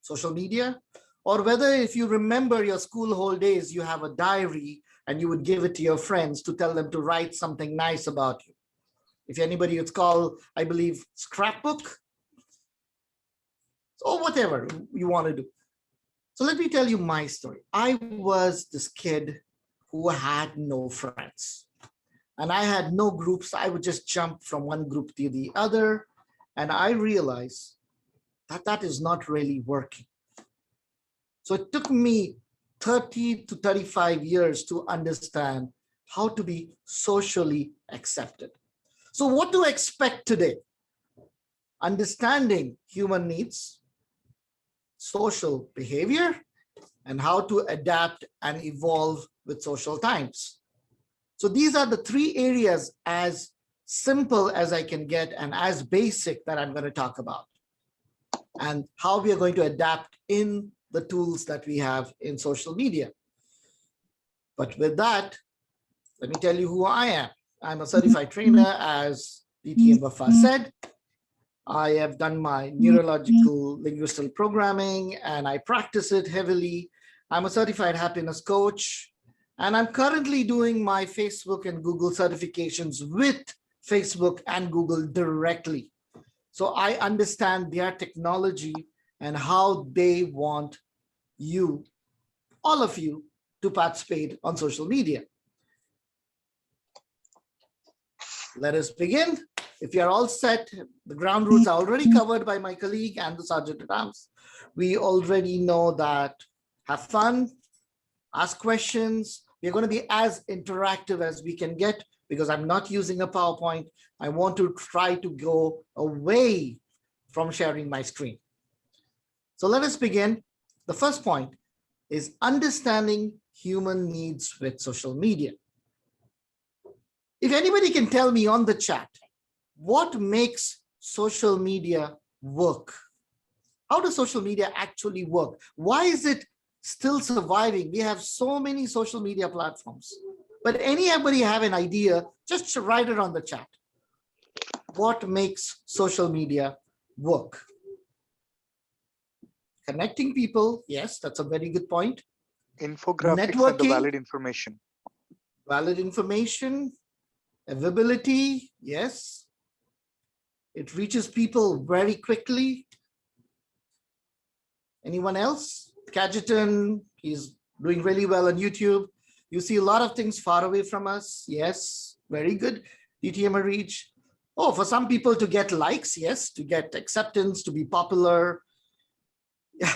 social media, or whether if you remember your school whole days, you have a diary and you would give it to your friends to tell them to write something nice about you. If anybody, it's called, I believe, scrapbook, or whatever you want to do. So let me tell you my story. I was this kid who had no friends and I had no groups. I would just jump from one group to the other. And I realized that that is not really working. So it took me 30 to 35 years to understand how to be socially accepted. So what to expect today? Understanding human needs, social behavior, and how to adapt and evolve with social times. So these are the three areas, as simple as I can get and as basic, that I'm going to talk about, and how we are going to adapt in the tools that we have in social media. But with that, let me tell you who I am. I'm a certified trainer, as DT and Wafa said. I have done my neurological linguistic programming and I practice it heavily. I'm a certified happiness coach, and I'm currently doing my Facebook and Google certifications with Facebook and Google directly. So I understand their technology and how they want you, all of you, to participate on social media. Let us begin. If you are all set, the ground rules are already covered by my colleague and the Sergeant at Arms. We already know that have fun, ask questions. We're going to be as interactive as we can get because I'm not using a PowerPoint. I want to try to go away from sharing my screen. So let us begin. The first point is understanding human needs with social media. If anybody can tell me on the chat, what makes social media work? How does social media actually work? Why is it still surviving? We have so many social media platforms, but anybody have an idea, just write it on the chat. What makes social media work? Connecting people, yes, that's a very good point. Infographics and the Networking, valid information. Valid information, availability, yes. It reaches people very quickly. Anyone else? Kajitan, he's doing really well on YouTube. You see a lot of things far away from us. Yes, very good. DTM reach. Oh, for some people to get likes, yes, to get acceptance, to be popular.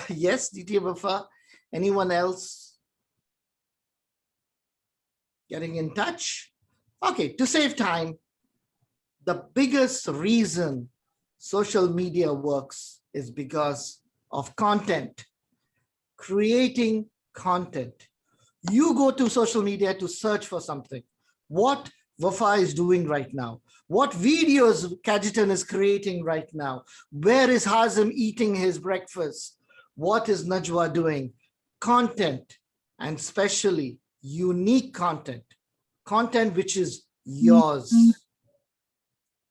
Yes, DTM. Anyone else? Getting in touch? Okay, to save time, the biggest reason social media works is because of content, creating content. You go to social media to search for something. What Wafa is doing right now, what videos Kajitan is creating right now, where is Hazim eating his breakfast, what is Najwa doing? Content, and especially unique content, content which is yours.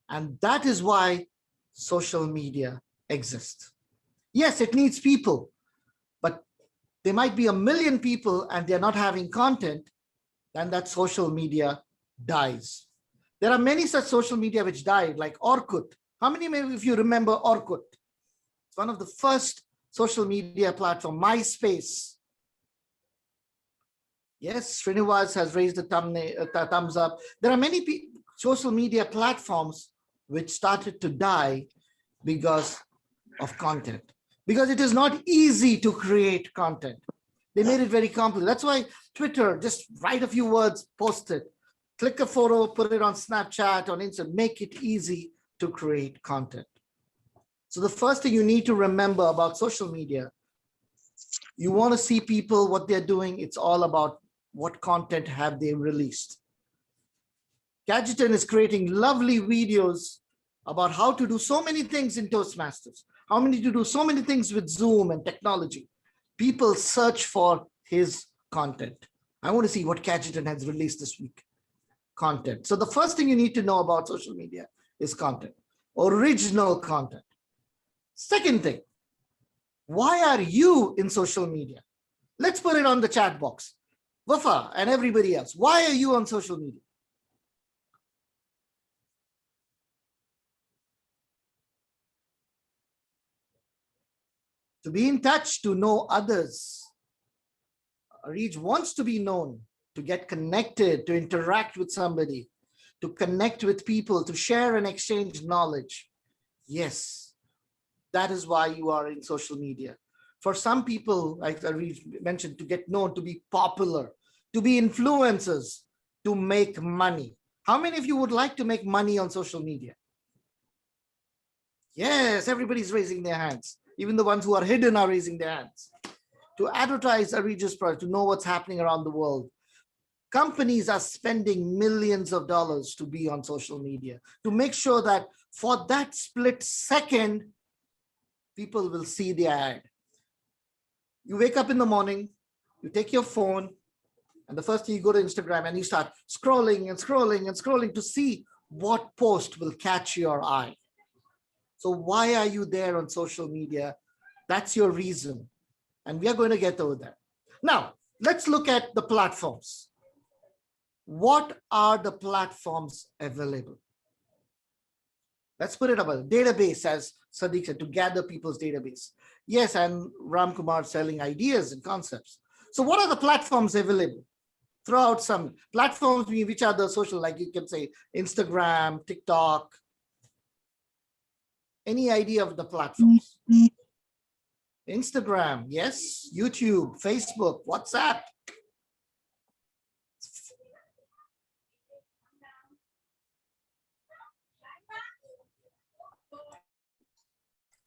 And that is why social media exists. Yes, it needs people, but there might be 1 million people and they're not having content, then that social media dies. There are many such social media which died, like Orkut. How many of you remember Orkut? It's one of the first social media platform, MySpace. Yes, Srinivas has raised a thumbs up. There are many social media platforms which started to die because of content, because it is not easy to create content. They made it very complicated. That's why Twitter, just write a few words, post it, click a photo, put it on Snapchat, on Instagram, make it easy to create content. So the first thing you need to remember about social media, you want to see people, what they're doing, it's all about what content have they released. Kajitan is creating lovely videos about how to do so many things in Toastmasters, how many to do so many things with Zoom and technology. People search for his content. I want to see what Kajitan has released this week. Content. So the first thing you need to know about social media is content, original content. Second thing, why are you in social media? Let's put it on the chat box. Wafa and everybody else, why are you on social media? To be in touch, to know others. Areej wants to be known, to get connected, to interact with somebody, to connect with people, to share and exchange knowledge. Yes, that is why you are in social media. For some people, like Areej mentioned, to get known, to be popular, to be influencers, to make money. How many of you would like to make money on social media? Yes, everybody's raising their hands. Even the ones who are hidden are raising their hands. To advertise Areej's product, to know what's happening around the world. Companies are spending millions of dollars to be on social media, to make sure that for that split second, people will see the ad. You wake up in the morning, you take your phone, and the first thing you go to Instagram and you start scrolling and scrolling and scrolling to see what post will catch your eye. So why are you there on social media? That's your reason. And we are going to get over that. Now, let's look at the platforms. What are the platforms available? Let's put it about database, as Sadiq said, to gather people's database. Yes, and Ram Kumar selling ideas and concepts. So what are the platforms available? throw out some platforms, which are the social, like you can say Instagram, TikTok. Any idea of the platforms? Instagram, yes. YouTube, Facebook, WhatsApp.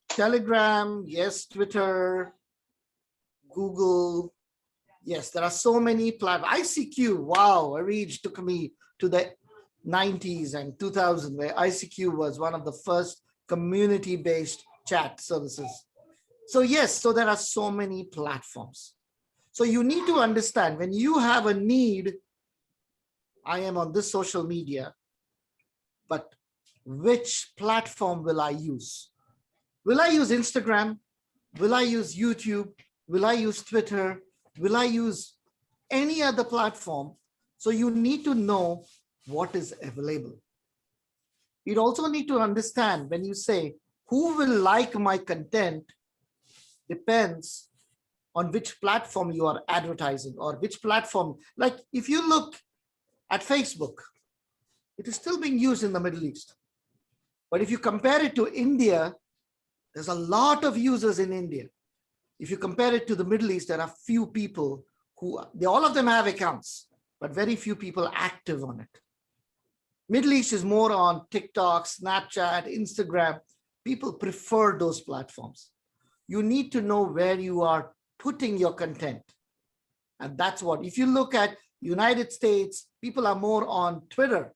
Telegram, yes. Twitter, Google. Yes, there are so many platforms. ICQ, wow, took me to the 90s and 2000, where ICQ was one of the first community-based chat services. So yes, so there are so many platforms. So you need to understand when you have a need, I am on this social media, but which platform will I use? Will I use Instagram? Will I use YouTube? Will I use Twitter? Will I use any other platform? So you need to know what is available. You also need to understand when you say, who will like my content depends on which platform you are advertising or which platform. Like if you look at Facebook, it is still being used in the Middle East. But if you compare it to India, there's a lot of users in India. If you compare it to the Middle East, there are few people all of them have accounts, but very few people active on it. Middle East is more on TikTok, Snapchat, Instagram. People prefer those platforms. You need to know where you are putting your content. And that's what, if you look at United States, people are more on Twitter,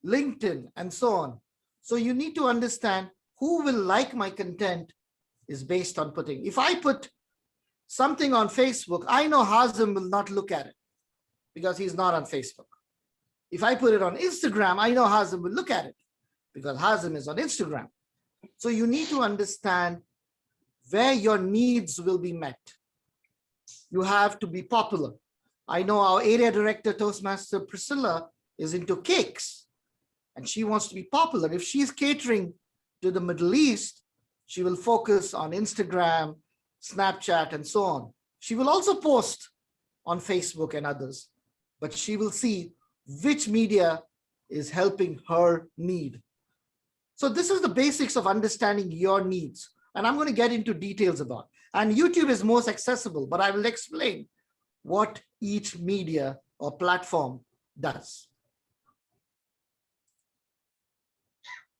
LinkedIn, and so on. So you need to understand who will like my content is based on putting. If I put something on Facebook, I know Hazem will not look at it because he's not on Facebook. If I put it on Instagram, I know Hazem will look at it because Hazem is on Instagram. So you need to understand where your needs will be met. You have to be popular. I know our area director, Toastmaster Priscilla, is into cakes and she wants to be popular. If she's catering to the Middle East, she will focus on Instagram, Snapchat, and so on. She will also post on Facebook and others, but she will see which media is helping her need. So this is the basics of understanding your needs. And I'm going to get into details about. And YouTube is most accessible, but I will explain what each media or platform does.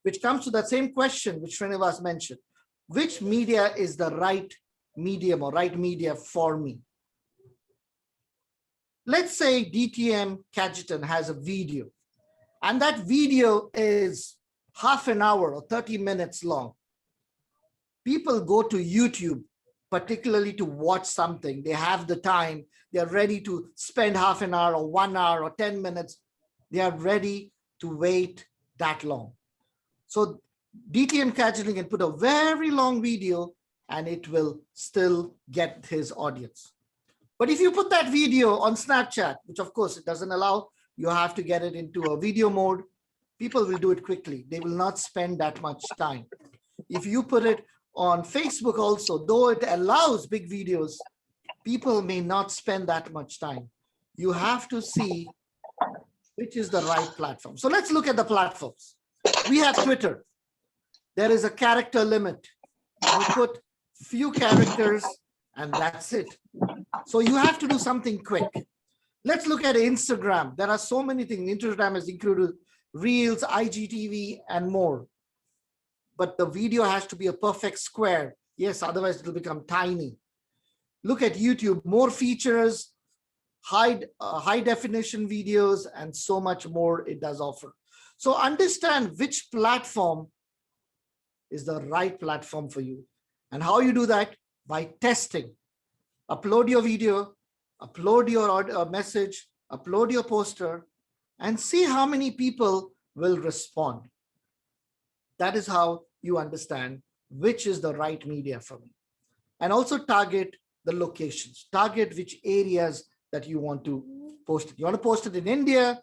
Which comes to that same question which Srinivas mentioned. Which media is the right medium or right media for me? Let's say DTM Cajetan has a video, and that video is half an hour or 30 minutes long. People go to YouTube, particularly to watch something. They have the time. They're ready to spend half an hour or 1 hour or 10 minutes. They are ready to wait that long. So DTM Cajetan can put a very long video and it will still get his audience. But if you put that video on Snapchat, which of course it doesn't allow, you have to get it into a video mode, people will do it quickly. They will not spend that much time. If you put it on Facebook also, though it allows big videos, people may not spend that much time. You have to see which is the right platform. So let's look at the platforms. We have Twitter. There is a character limit. You put few characters and that's it. So you have to do something quick. Let's look at Instagram. There are so many things. Instagram has included Reels, IGTV, and more. But the video has to be a perfect square. Yes, otherwise it will become tiny. Look at YouTube, more features, high definition videos, and so much more it does offer. So understand which platform is the right platform for you. And how you do that? By testing. Upload your video, upload your message, upload your poster, and see how many people will respond. That is how you understand which is the right media for me. And also target the locations, target which areas that you want to post it. You want to post it in India,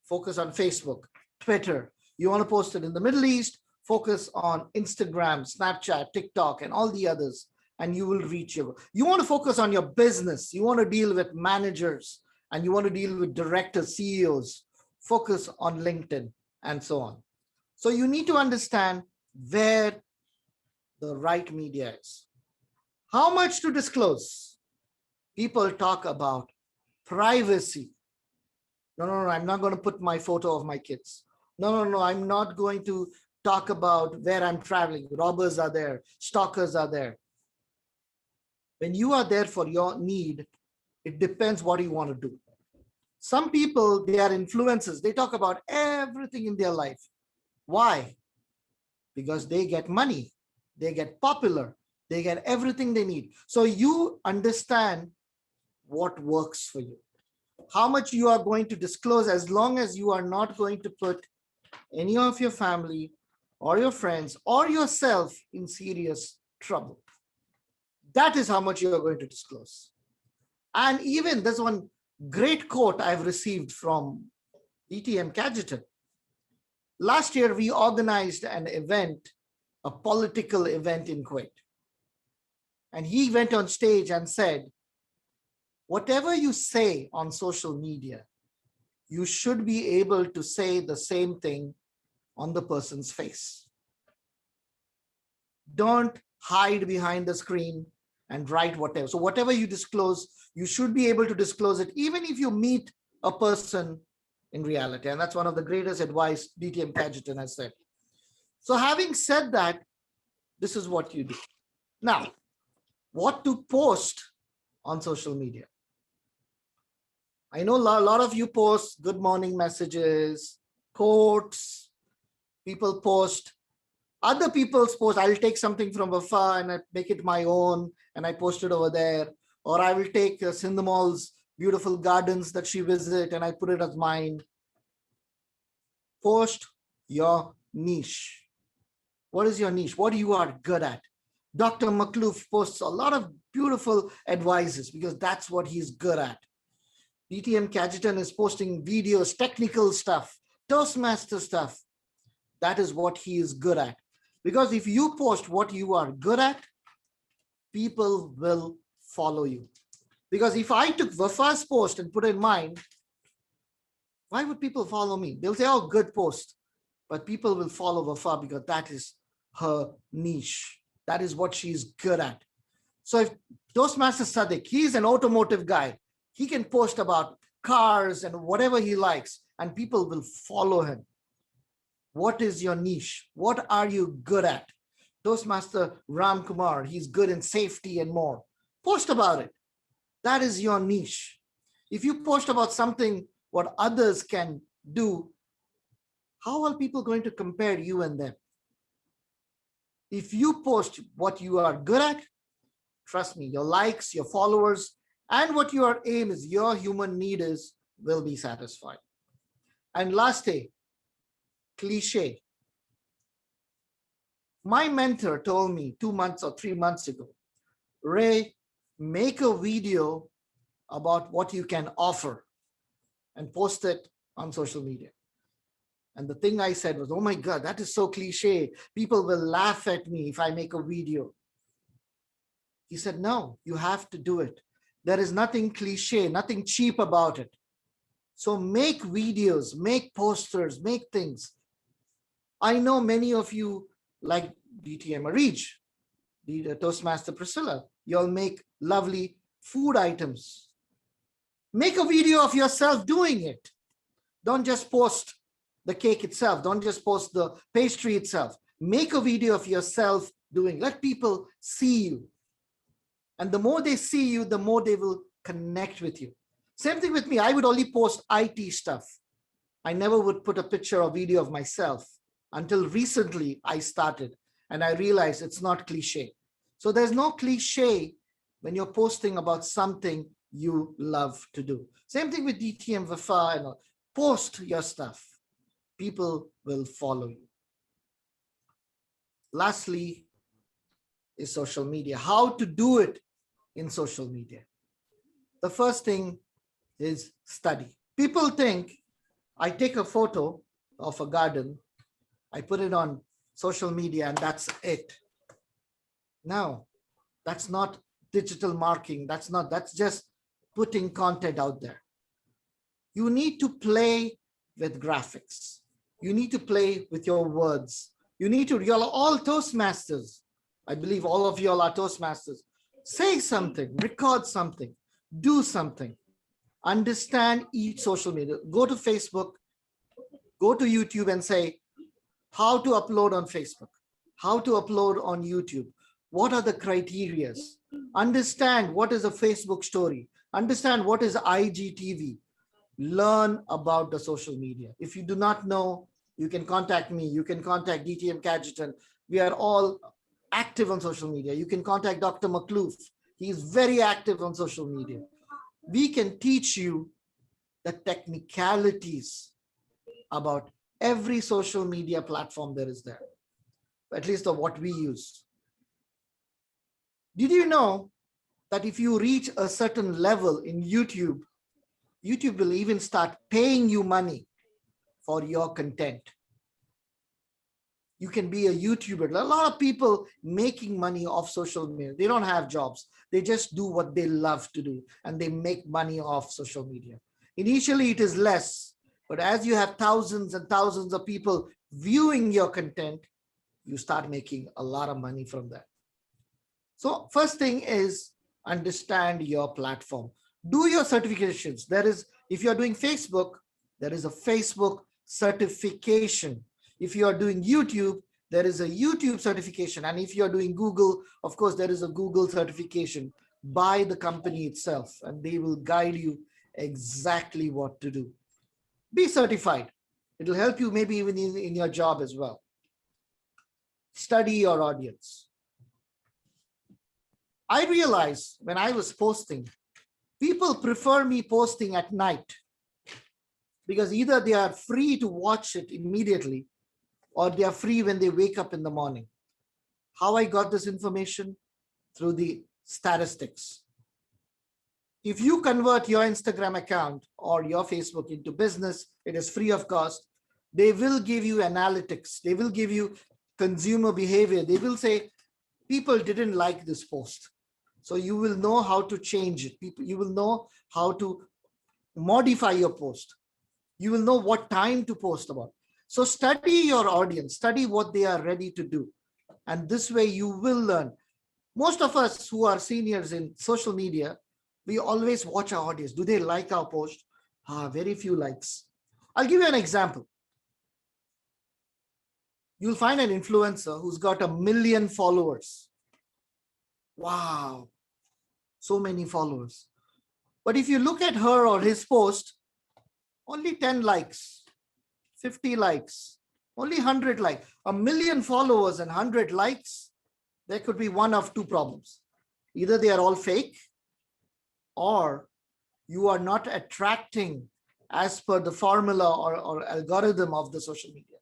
focus on Facebook, Twitter. You want to post it in the Middle East, focus on Instagram, Snapchat, TikTok, and all the others, and you will reach your. You want to focus on your business. You want to deal with managers and you want to deal with directors, CEOs, focus on LinkedIn and so on. So you need to understand where the right media is. How much to disclose? People talk about privacy. No, I'm not going to put my photo of my kids. No, I'm not going to talk about where I'm traveling. Robbers are there, stalkers are there. When you are there for your need, it depends what you want to do. Some people, they are influencers. They talk about everything in their life. Why? Because they get money, they get popular, they get everything they need. So you understand what works for you. How much you are going to disclose, as long as you are not going to put any of your family or your friends or yourself in serious trouble. That is how much you are going to disclose. And even there's one great quote I've received from DTM Cajetan. Last year, we organized an event, a political event in Kuwait. And he went on stage and said, whatever you say on social media, you should be able to say the same thing on the person's face. Don't hide behind the screen and write whatever. So whatever you disclose, you should be able to disclose it, even if you meet a person in reality. And that's one of the greatest advice DTM Cajetan has said. So having said that, this is what you do. Now, what to post on social media? I know a lot of you post good morning messages, quotes, people post other people's posts. I'll take something from Wafa and I make it my own and I post it over there. Or I will take Sindhamal's beautiful gardens that she visits and I put it as mine. Post your niche. What is your niche? What you are good at? Dr. Makloof posts a lot of beautiful advices because that's what he's good at. DTM Cajetan is posting videos, technical stuff, Toastmaster stuff. That is what he is good at. Because if you post what you are good at, people will follow you. Because if I took Wafa's post and put it in mine, why would people follow me? They'll say, oh, good post. But people will follow Wafa because that is her niche. That is what she's good at. So if Toastmaster Sadiq, he's an automotive guy. He can post about cars and whatever he likes, and people will follow him. What is your niche? What are you good at? Toastmaster Ram Kumar, he's good in safety and more. Post about it. That is your niche. If you post about something, what others can do, how are people going to compare you and them? If you post what you are good at, trust me, your likes, your followers, and what your aim is, your human need is, will be satisfied. And last day, cliche. My mentor told me 2 months or 3 months ago, Ray, make a video about what you can offer and post it on social media. And the thing I said was, oh my God, that is so cliche. People will laugh at me if I make a video. He said, no, you have to do it. There is nothing cliche, nothing cheap about it. So make videos, make posters, make things. I know many of you like DTM Arij, the Toastmaster Priscilla. You'll make lovely food items. Make a video of yourself doing it. Don't just post the cake itself. Don't just post the pastry itself. Make a video of yourself doing. Let people see you. And the more they see you, the more they will connect with you. Same thing with me. I would only post IT stuff. I never would put a picture or video of myself until recently I started and I realized it's not cliche. So there's no cliche when you're posting about something you love to do. Same thing with DTM Wafa and all. Post your stuff. People will follow you. Lastly is social media. How to do it in social media. The first thing is study. People think I take a photo of a garden, I put it on social media and that's it. No, that's not digital marketing. That's just putting content out there. You need to play with graphics. You need to play with your words. You need to, you're all Toastmasters. I believe all of you all are Toastmasters. Say something, record something, do something. Understand each social media. Go to Facebook, go to YouTube and say how to upload on Facebook, how to upload on YouTube. What are the criterias? Understand what is a Facebook story. Understand what is IGTV. Learn about the social media. If you do not know, you can contact me. You can contact DTM Cadgeton. We are all active on social media. You can contact Dr. Makloof. He is very active on social media. We can teach you the technicalities about every social media platform there is there, at least of what we use. Did you know that if you reach a certain level in YouTube, YouTube will even start paying you money for your content? You can be a YouTuber. A lot of people making money off social media. They don't have jobs. They just do what they love to do, and they make money off social media. Initially, it is less, but as you have thousands and thousands of people viewing your content, you start making a lot of money from that. So first thing is understand your platform. Do your certifications. There is, if you're doing Facebook, there is a Facebook certification. If you are doing YouTube, there is a YouTube certification. And if you're doing Google, of course, there is a Google certification by the company itself, and they will guide you exactly what to do. Be certified. It will help you maybe even in your job as well. Study your audience. I realized when I was posting, people prefer me posting at night because either they are free to watch it immediately or they are free when they wake up in the morning. How I got this information? Through the statistics. If you convert your Instagram account or your Facebook into business, it is free of cost. They will give you analytics. They will give you consumer behavior. They will say, people didn't like this post. So you will know how to change it. You will know how to modify your post. You will know what time to post about. So study your audience, study what they are ready to do. And this way you will learn. Most of us who are seniors in social media, we always watch our audience. Do they like our post? Very few likes. I'll give you an example. You'll find an influencer who's got 1 million followers. Wow, so many followers. But if you look at her or his post, only 10 likes, 50 likes, only 100 likes. 1 million followers and 100 likes, there could be one of two problems. Either they are all fake, or you are not attracting as per the formula or algorithm of the social media.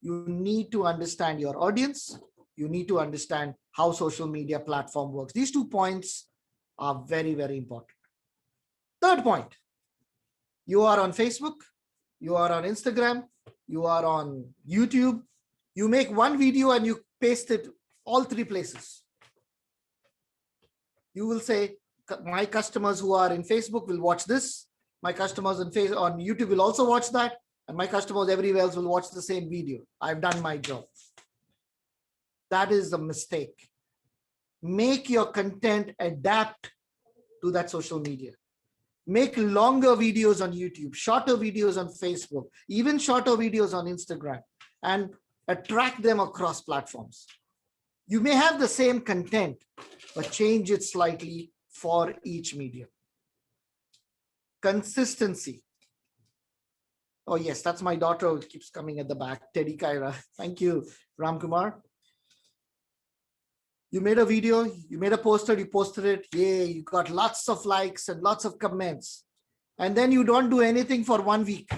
You need to understand your audience. You need to understand how social media platform works. These 2 points are very, very important. Third point, you are on Facebook, you are on Instagram, you are on YouTube. You make one video and you paste it all 3 places. You will say, my customers who are in Facebook will watch this. My customers on YouTube will also watch that. And my customers everywhere else will watch the same video. I've done my job. That is a mistake. Make your content adapt to that social media. Make longer videos on YouTube, shorter videos on Facebook, even shorter videos on Instagram, and attract them across platforms. You may have the same content, but change it slightly for each medium. Consistency. Oh yes, that's my daughter who keeps coming at the back, Teddy Kaira. Thank you, Ramkumar. You made a video, you made a poster, you posted it. Yay, you got lots of likes and lots of comments. And then you don't do anything for 1 week.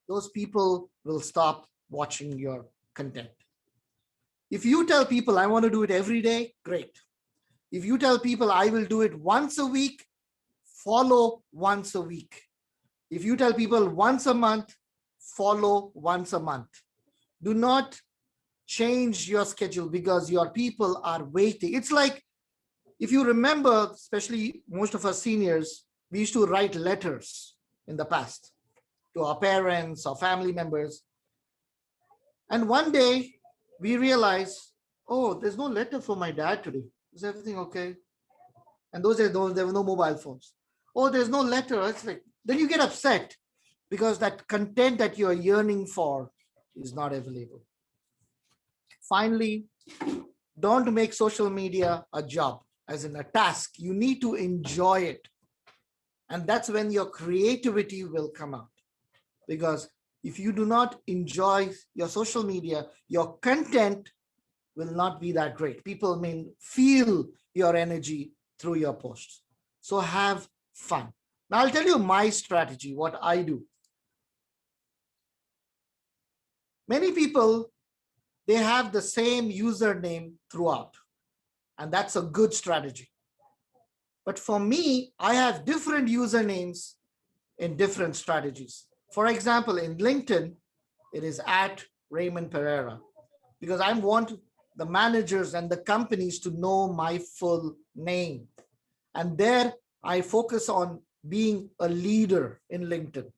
Those people will stop watching your content. If you tell people, I want to do it every day, great. If you tell people, I will do it once a week, follow once a week. If you tell people once a month, follow once a month. Do not change your schedule because your people are waiting. It's like, if you remember, especially most of us seniors, we used to write letters. in the past to our parents or family members. And one day we realize, oh, there's no letter for my dad today. Is everything okay? And those days, there were no mobile phones. Oh, there's no letter. It's like, then you get upset because that content that you're yearning for is not available. Finally, don't make social media a job, as in a task. You need to enjoy it. And that's when your creativity will come out. Because if you do not enjoy your social media, your content will not be that great. People may feel your energy through your posts. So have fun. Now I'll tell you my strategy, what I do. Many people, they have the same username throughout, and that's a good strategy. But for me, I have different usernames in different strategies. For example, in LinkedIn, it is at Raymond Pereira, because I want the managers and the companies to know my full name. And there I focus on being a leader in LinkedIn.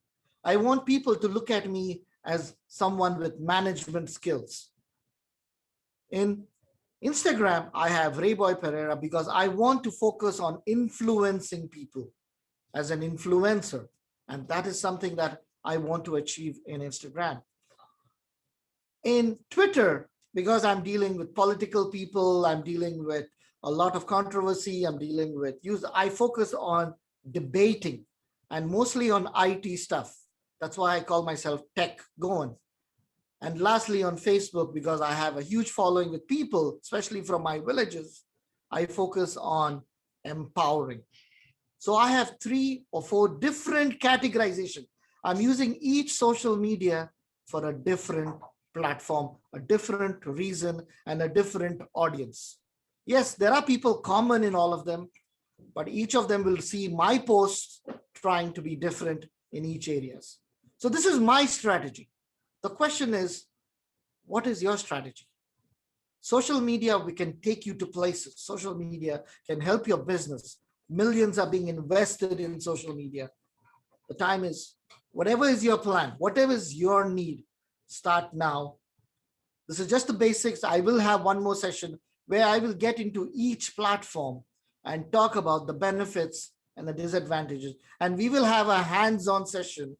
I want people to look at me as someone with management skills. In Instagram, I have Rayboy Pereira because I want to focus on influencing people as an influencer. And that is something that I want to achieve in Instagram. In Twitter, because I'm dealing with political people, I'm dealing with a lot of controversy, I'm dealing with I focus on debating and mostly on IT stuff. That's why I call myself Tech Goan. And lastly, on Facebook, because I have a huge following with people, especially from my villages, I focus on empowering. So I have 3 or 4 different categorization. I'm using each social media for a different platform, a different reason, and a different audience. Yes, there are people common in all of them, but each of them will see my posts trying to be different in each areas. So this is my strategy. The question is, what is your strategy? Social media, we can take you to places. Social media can help your business. Millions are being invested in social media. The time is, whatever is your plan, whatever is your need, start now. This is just the basics. I will have one more session where I will get into each platform and talk about the benefits and the disadvantages. And we will have a hands-on session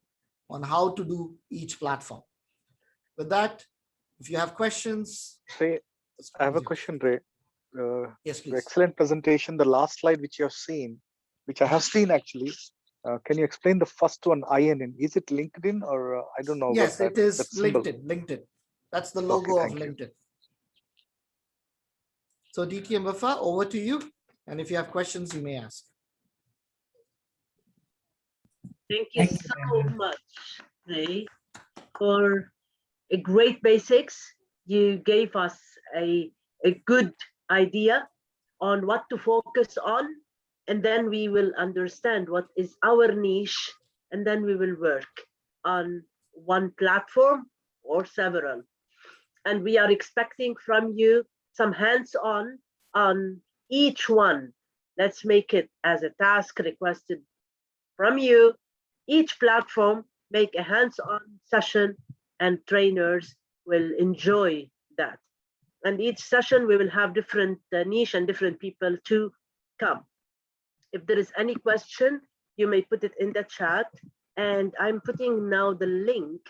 on how to do each platform. With that, if you have questions. Ray, I have a question, Ray. Yes, please. Excellent presentation. The last slide which you have seen, which I have seen actually. Can you explain the first one, INN? Is it LinkedIn or I don't know? Yes, about it is that symbol. LinkedIn. That's the logo of LinkedIn. So DT and Wafa, over to you. And if you have questions, you may ask. Thank you so much, Ray, for a great basics. You gave us a good idea on what to focus on, and then we will understand what is our niche, and then we will work on one platform or several. And we are expecting from you some hands-on on each one. Let's make it as a task requested from you. Each platform, make a hands-on session, and trainers will enjoy that. And each session, we will have different niche and different people to come. If there is any question, you may put it in the chat. And I'm putting now the link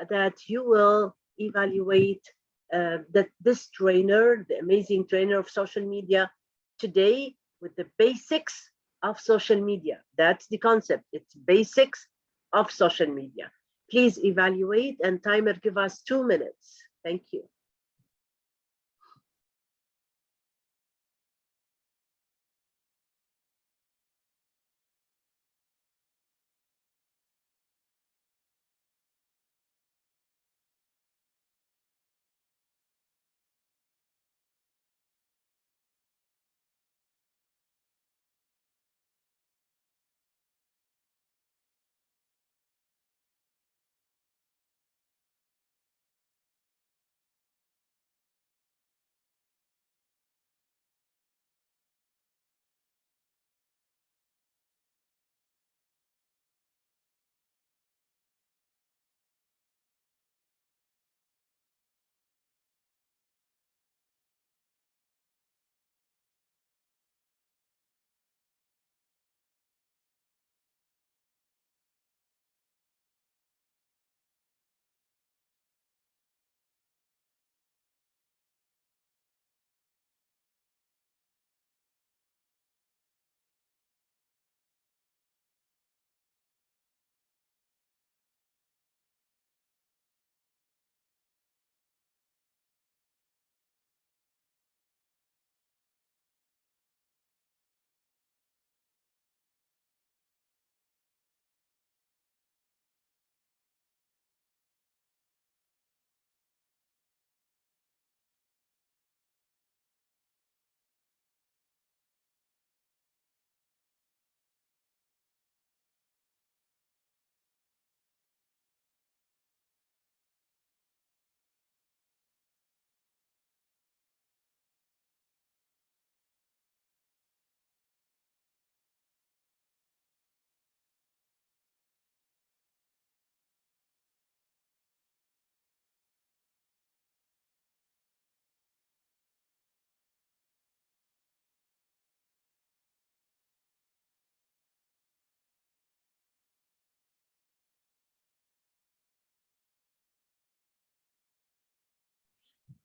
that you will evaluate that this trainer, the amazing trainer of social media today, with the basics of social media. That's the concept. It's basics of social media. Please evaluate, and timer, give us 2 minutes. Thank you.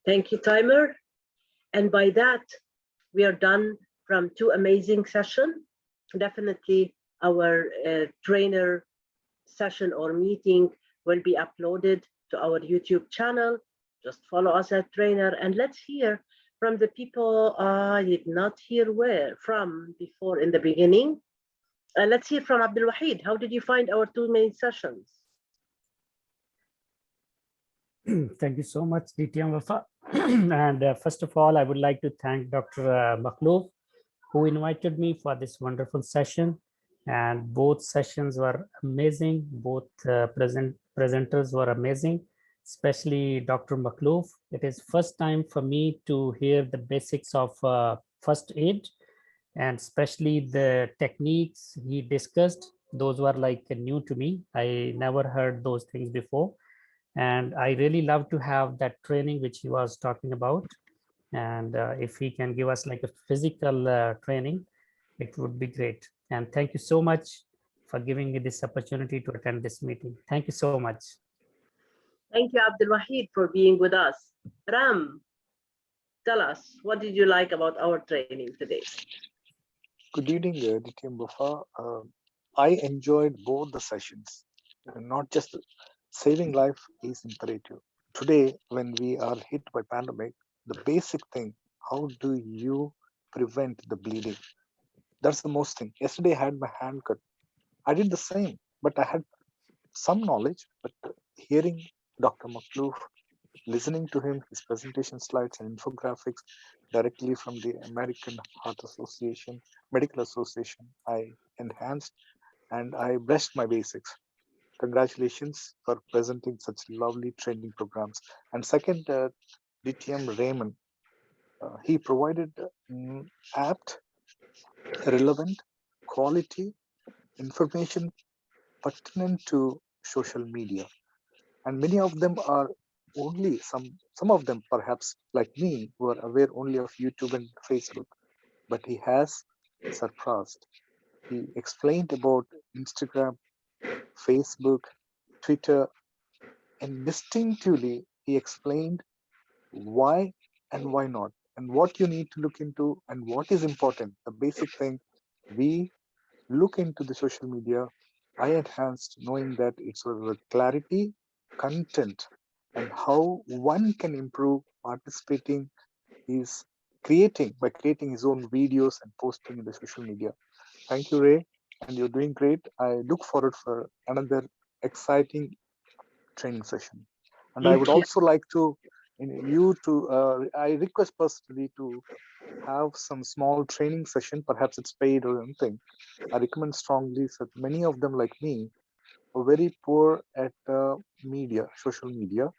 Thank you, Timer. And by that, we are done from two amazing sessions. Definitely our trainer session or meeting will be uploaded to our YouTube channel. Just follow us at Trainer, and let's hear from the people I did not hear where from before in the beginning. Let's hear from Abdul Wahid. How did you find our two main sessions? Thank you so much, DTM Wafa. And first of all, I would like to thank Dr. Makhlouf, who invited me for this wonderful session. And both sessions were amazing. Both presenters were amazing, especially Dr. Makhlouf. It is first time for me to hear the basics of first aid, and especially the techniques he discussed. Those were like new to me. I never heard those things before. And I really love to have that training which he was talking about. And if he can give us like a physical training, it would be great. And thank you so much for giving me this opportunity to attend this meeting. Thank you so much. Thank you, Abdul Wahid, for being with us. Ram, tell us, what did you like about our training today? Good evening, DTM Wafa. I enjoyed both the sessions. Not just saving life is imperative. Today, when we are hit by pandemic, the basic thing, how do you prevent the bleeding? That's the most thing. Yesterday I had my hand cut. I did the same, but I had some knowledge, but hearing Dr. Makhlouf, listening to him, his presentation slides and infographics directly from the American Heart Association, Medical Association, I enhanced and I blessed my basics. Congratulations for presenting such lovely training programs. And second, DTM Raymond, he provided apt, relevant, quality information pertinent to social media. And many of them are only some of them perhaps like me who are aware only of YouTube and Facebook, but he has surpassed. He explained about Instagram, Facebook, Twitter, and distinctively he explained why and why not, and what you need to look into and what is important. The basic thing, we look into the social media. I enhanced knowing that it's a clarity, content, and how one can improve participating is by creating his own videos and posting in the social media. Thank you, Ray, and you're doing great. I look forward for another exciting training session. And I would also like to I request personally to have some small training session, perhaps it's paid or anything. I recommend strongly that many of them like me are very poor at media, social media,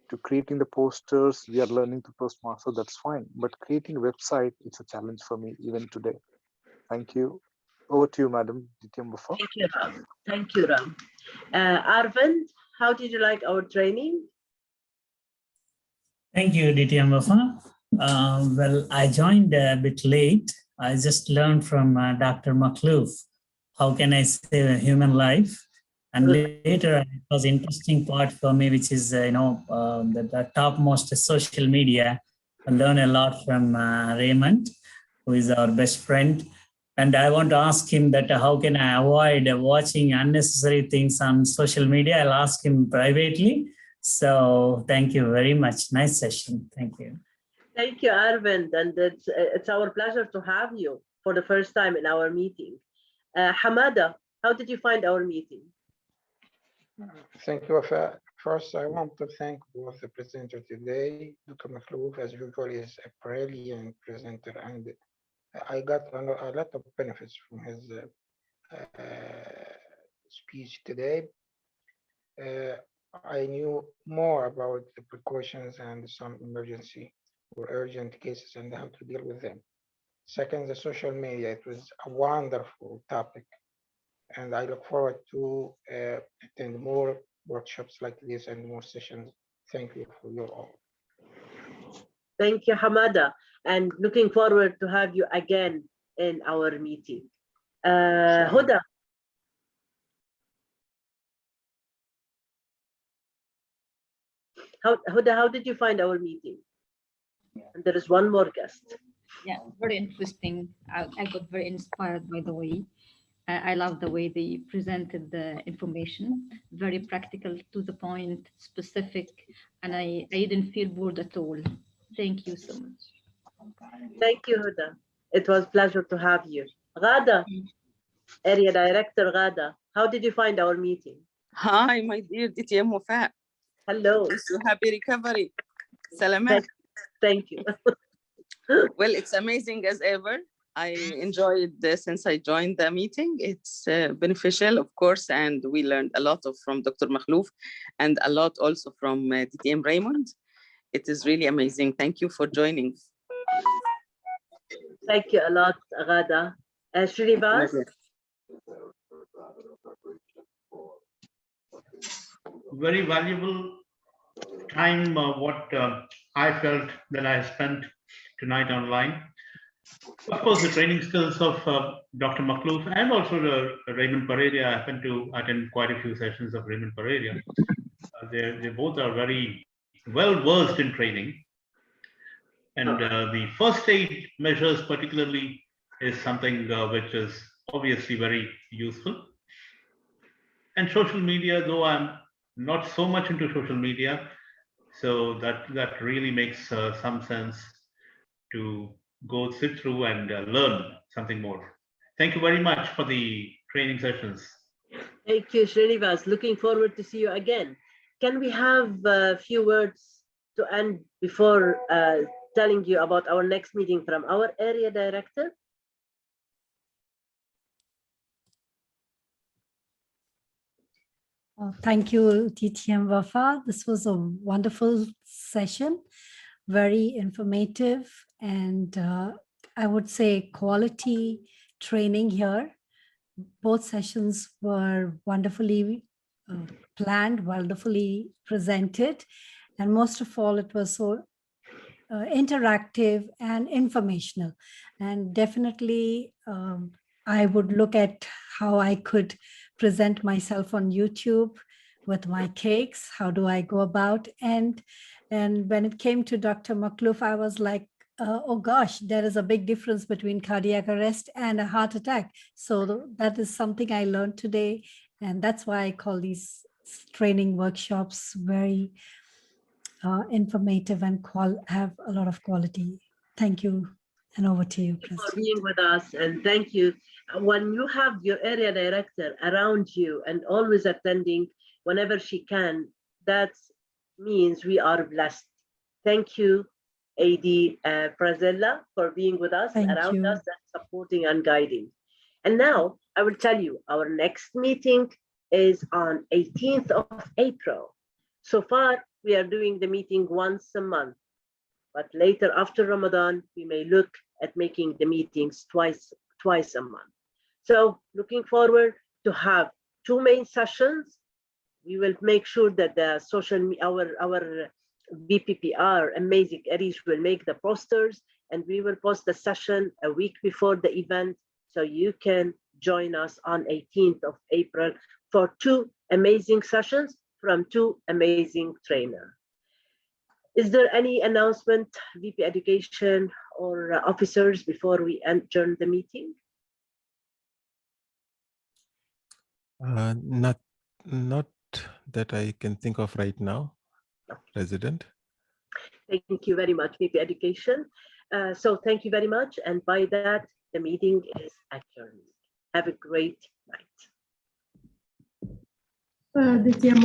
to creating the posters. We are learning to postmaster, that's fine. But creating a website, it's a challenge for me even today. Thank you. Over to you, Madam DTM Wafa. Thank you, Ram. Thank you, Ram. Arvind, how did you like our training? Thank you, DTM Wafa. Well, I joined a bit late. I just learned from Dr. Makhlouf, how can I save a human life? And later, it was interesting part for me, which is, the topmost social media. I learned a lot from Raymond, who is our best friend. And I want to ask him that how can I avoid watching unnecessary things on social media? I'll ask him privately. So thank you very much. Nice session. Thank you. Thank you, Arvind. And it's our pleasure to have you for the first time in our meeting. Hamada, how did you find our meeting? Thank you. First, I want to thank both the presenters today. Dr. Makhlouf, as usual, is a brilliant presenter, and I got a lot of benefits from his speech today. I knew more about the precautions and some emergency or urgent cases and how to deal with them. Second, the social media. It was a wonderful topic, and I look forward to attend more workshops like this and more sessions. Thank you for your all. Thank you, Hamada, and looking forward to have you again in our meeting. Huda. Huda, how did you find our meeting? And there is one more guest. Yeah, very interesting. I got very inspired by the way. I love the way they presented the information, very practical, to the point, specific, and I didn't feel bored at all. Thank you so much. Thank you, Huda. It was a pleasure to have you. Ghada, Area Director Ghada, how did you find our meeting? Hi, my dear DTM Wafa. Hello. Wish you happy recovery. Salamat. Thank you. Well, it's amazing as ever. I enjoyed since I joined the meeting. It's beneficial, of course, and we learned a lot from Dr. Makhlouf and a lot also from DTM Raymond. It is really amazing. Thank you for joining. Thank you a lot, Ghada. Srinivas? Very valuable time, what I felt that I spent tonight online. Of course, the training skills of Dr. Makhlouf and also the Raymond Pereira. I happened to attend quite a few sessions of Raymond Pereira. They both are very well versed in training. And the first aid measures particularly is something which is obviously very useful. And social media, though I'm not so much into social media, so that really makes some sense to go sit through and learn something more. Thank you very much for the training sessions. Thank you, Srinivas. Looking forward to see you again. Can we have a few words to end before telling you about our next meeting from our area director? Thank you, DTM Wafa. This was a wonderful session, very informative, and I would say quality training here. Both sessions were wonderfully planned, wonderfully presented, and most of all, it was so interactive and informational. And definitely, I would look at how I could present myself on YouTube with my cakes. How do I go about? And when it came to Dr. Makhlouf, I was like, oh gosh, there is a big difference between cardiac arrest and a heart attack. So that is something I learned today. And that's why I call these training workshops very informative and have a lot of quality. Thank you. And over to you, President. For being with us, and thank you. When you have your area director around you and always attending whenever she can, that means we are blessed. Thank you, AD Prazella, for being with us, around us, and supporting and guiding. And now I will tell you, our next meeting is on 18th of April. So far, we are doing the meeting once a month, but later after Ramadan, we may look at making the meetings twice a month. So looking forward to have 2 main sessions. We will make sure that the our BPPR amazing Aries will make the posters, and we will post the session a week before the event, so you can join us on 18th of April for 2 amazing sessions from 2 amazing trainers. Is there any announcement, VP Education or officers, before we adjourn the meeting? Not that I can think of right now, President. Thank you very much, VP Education. So thank you very much. And by that, the meeting is adjourned. Have a great night. DTM.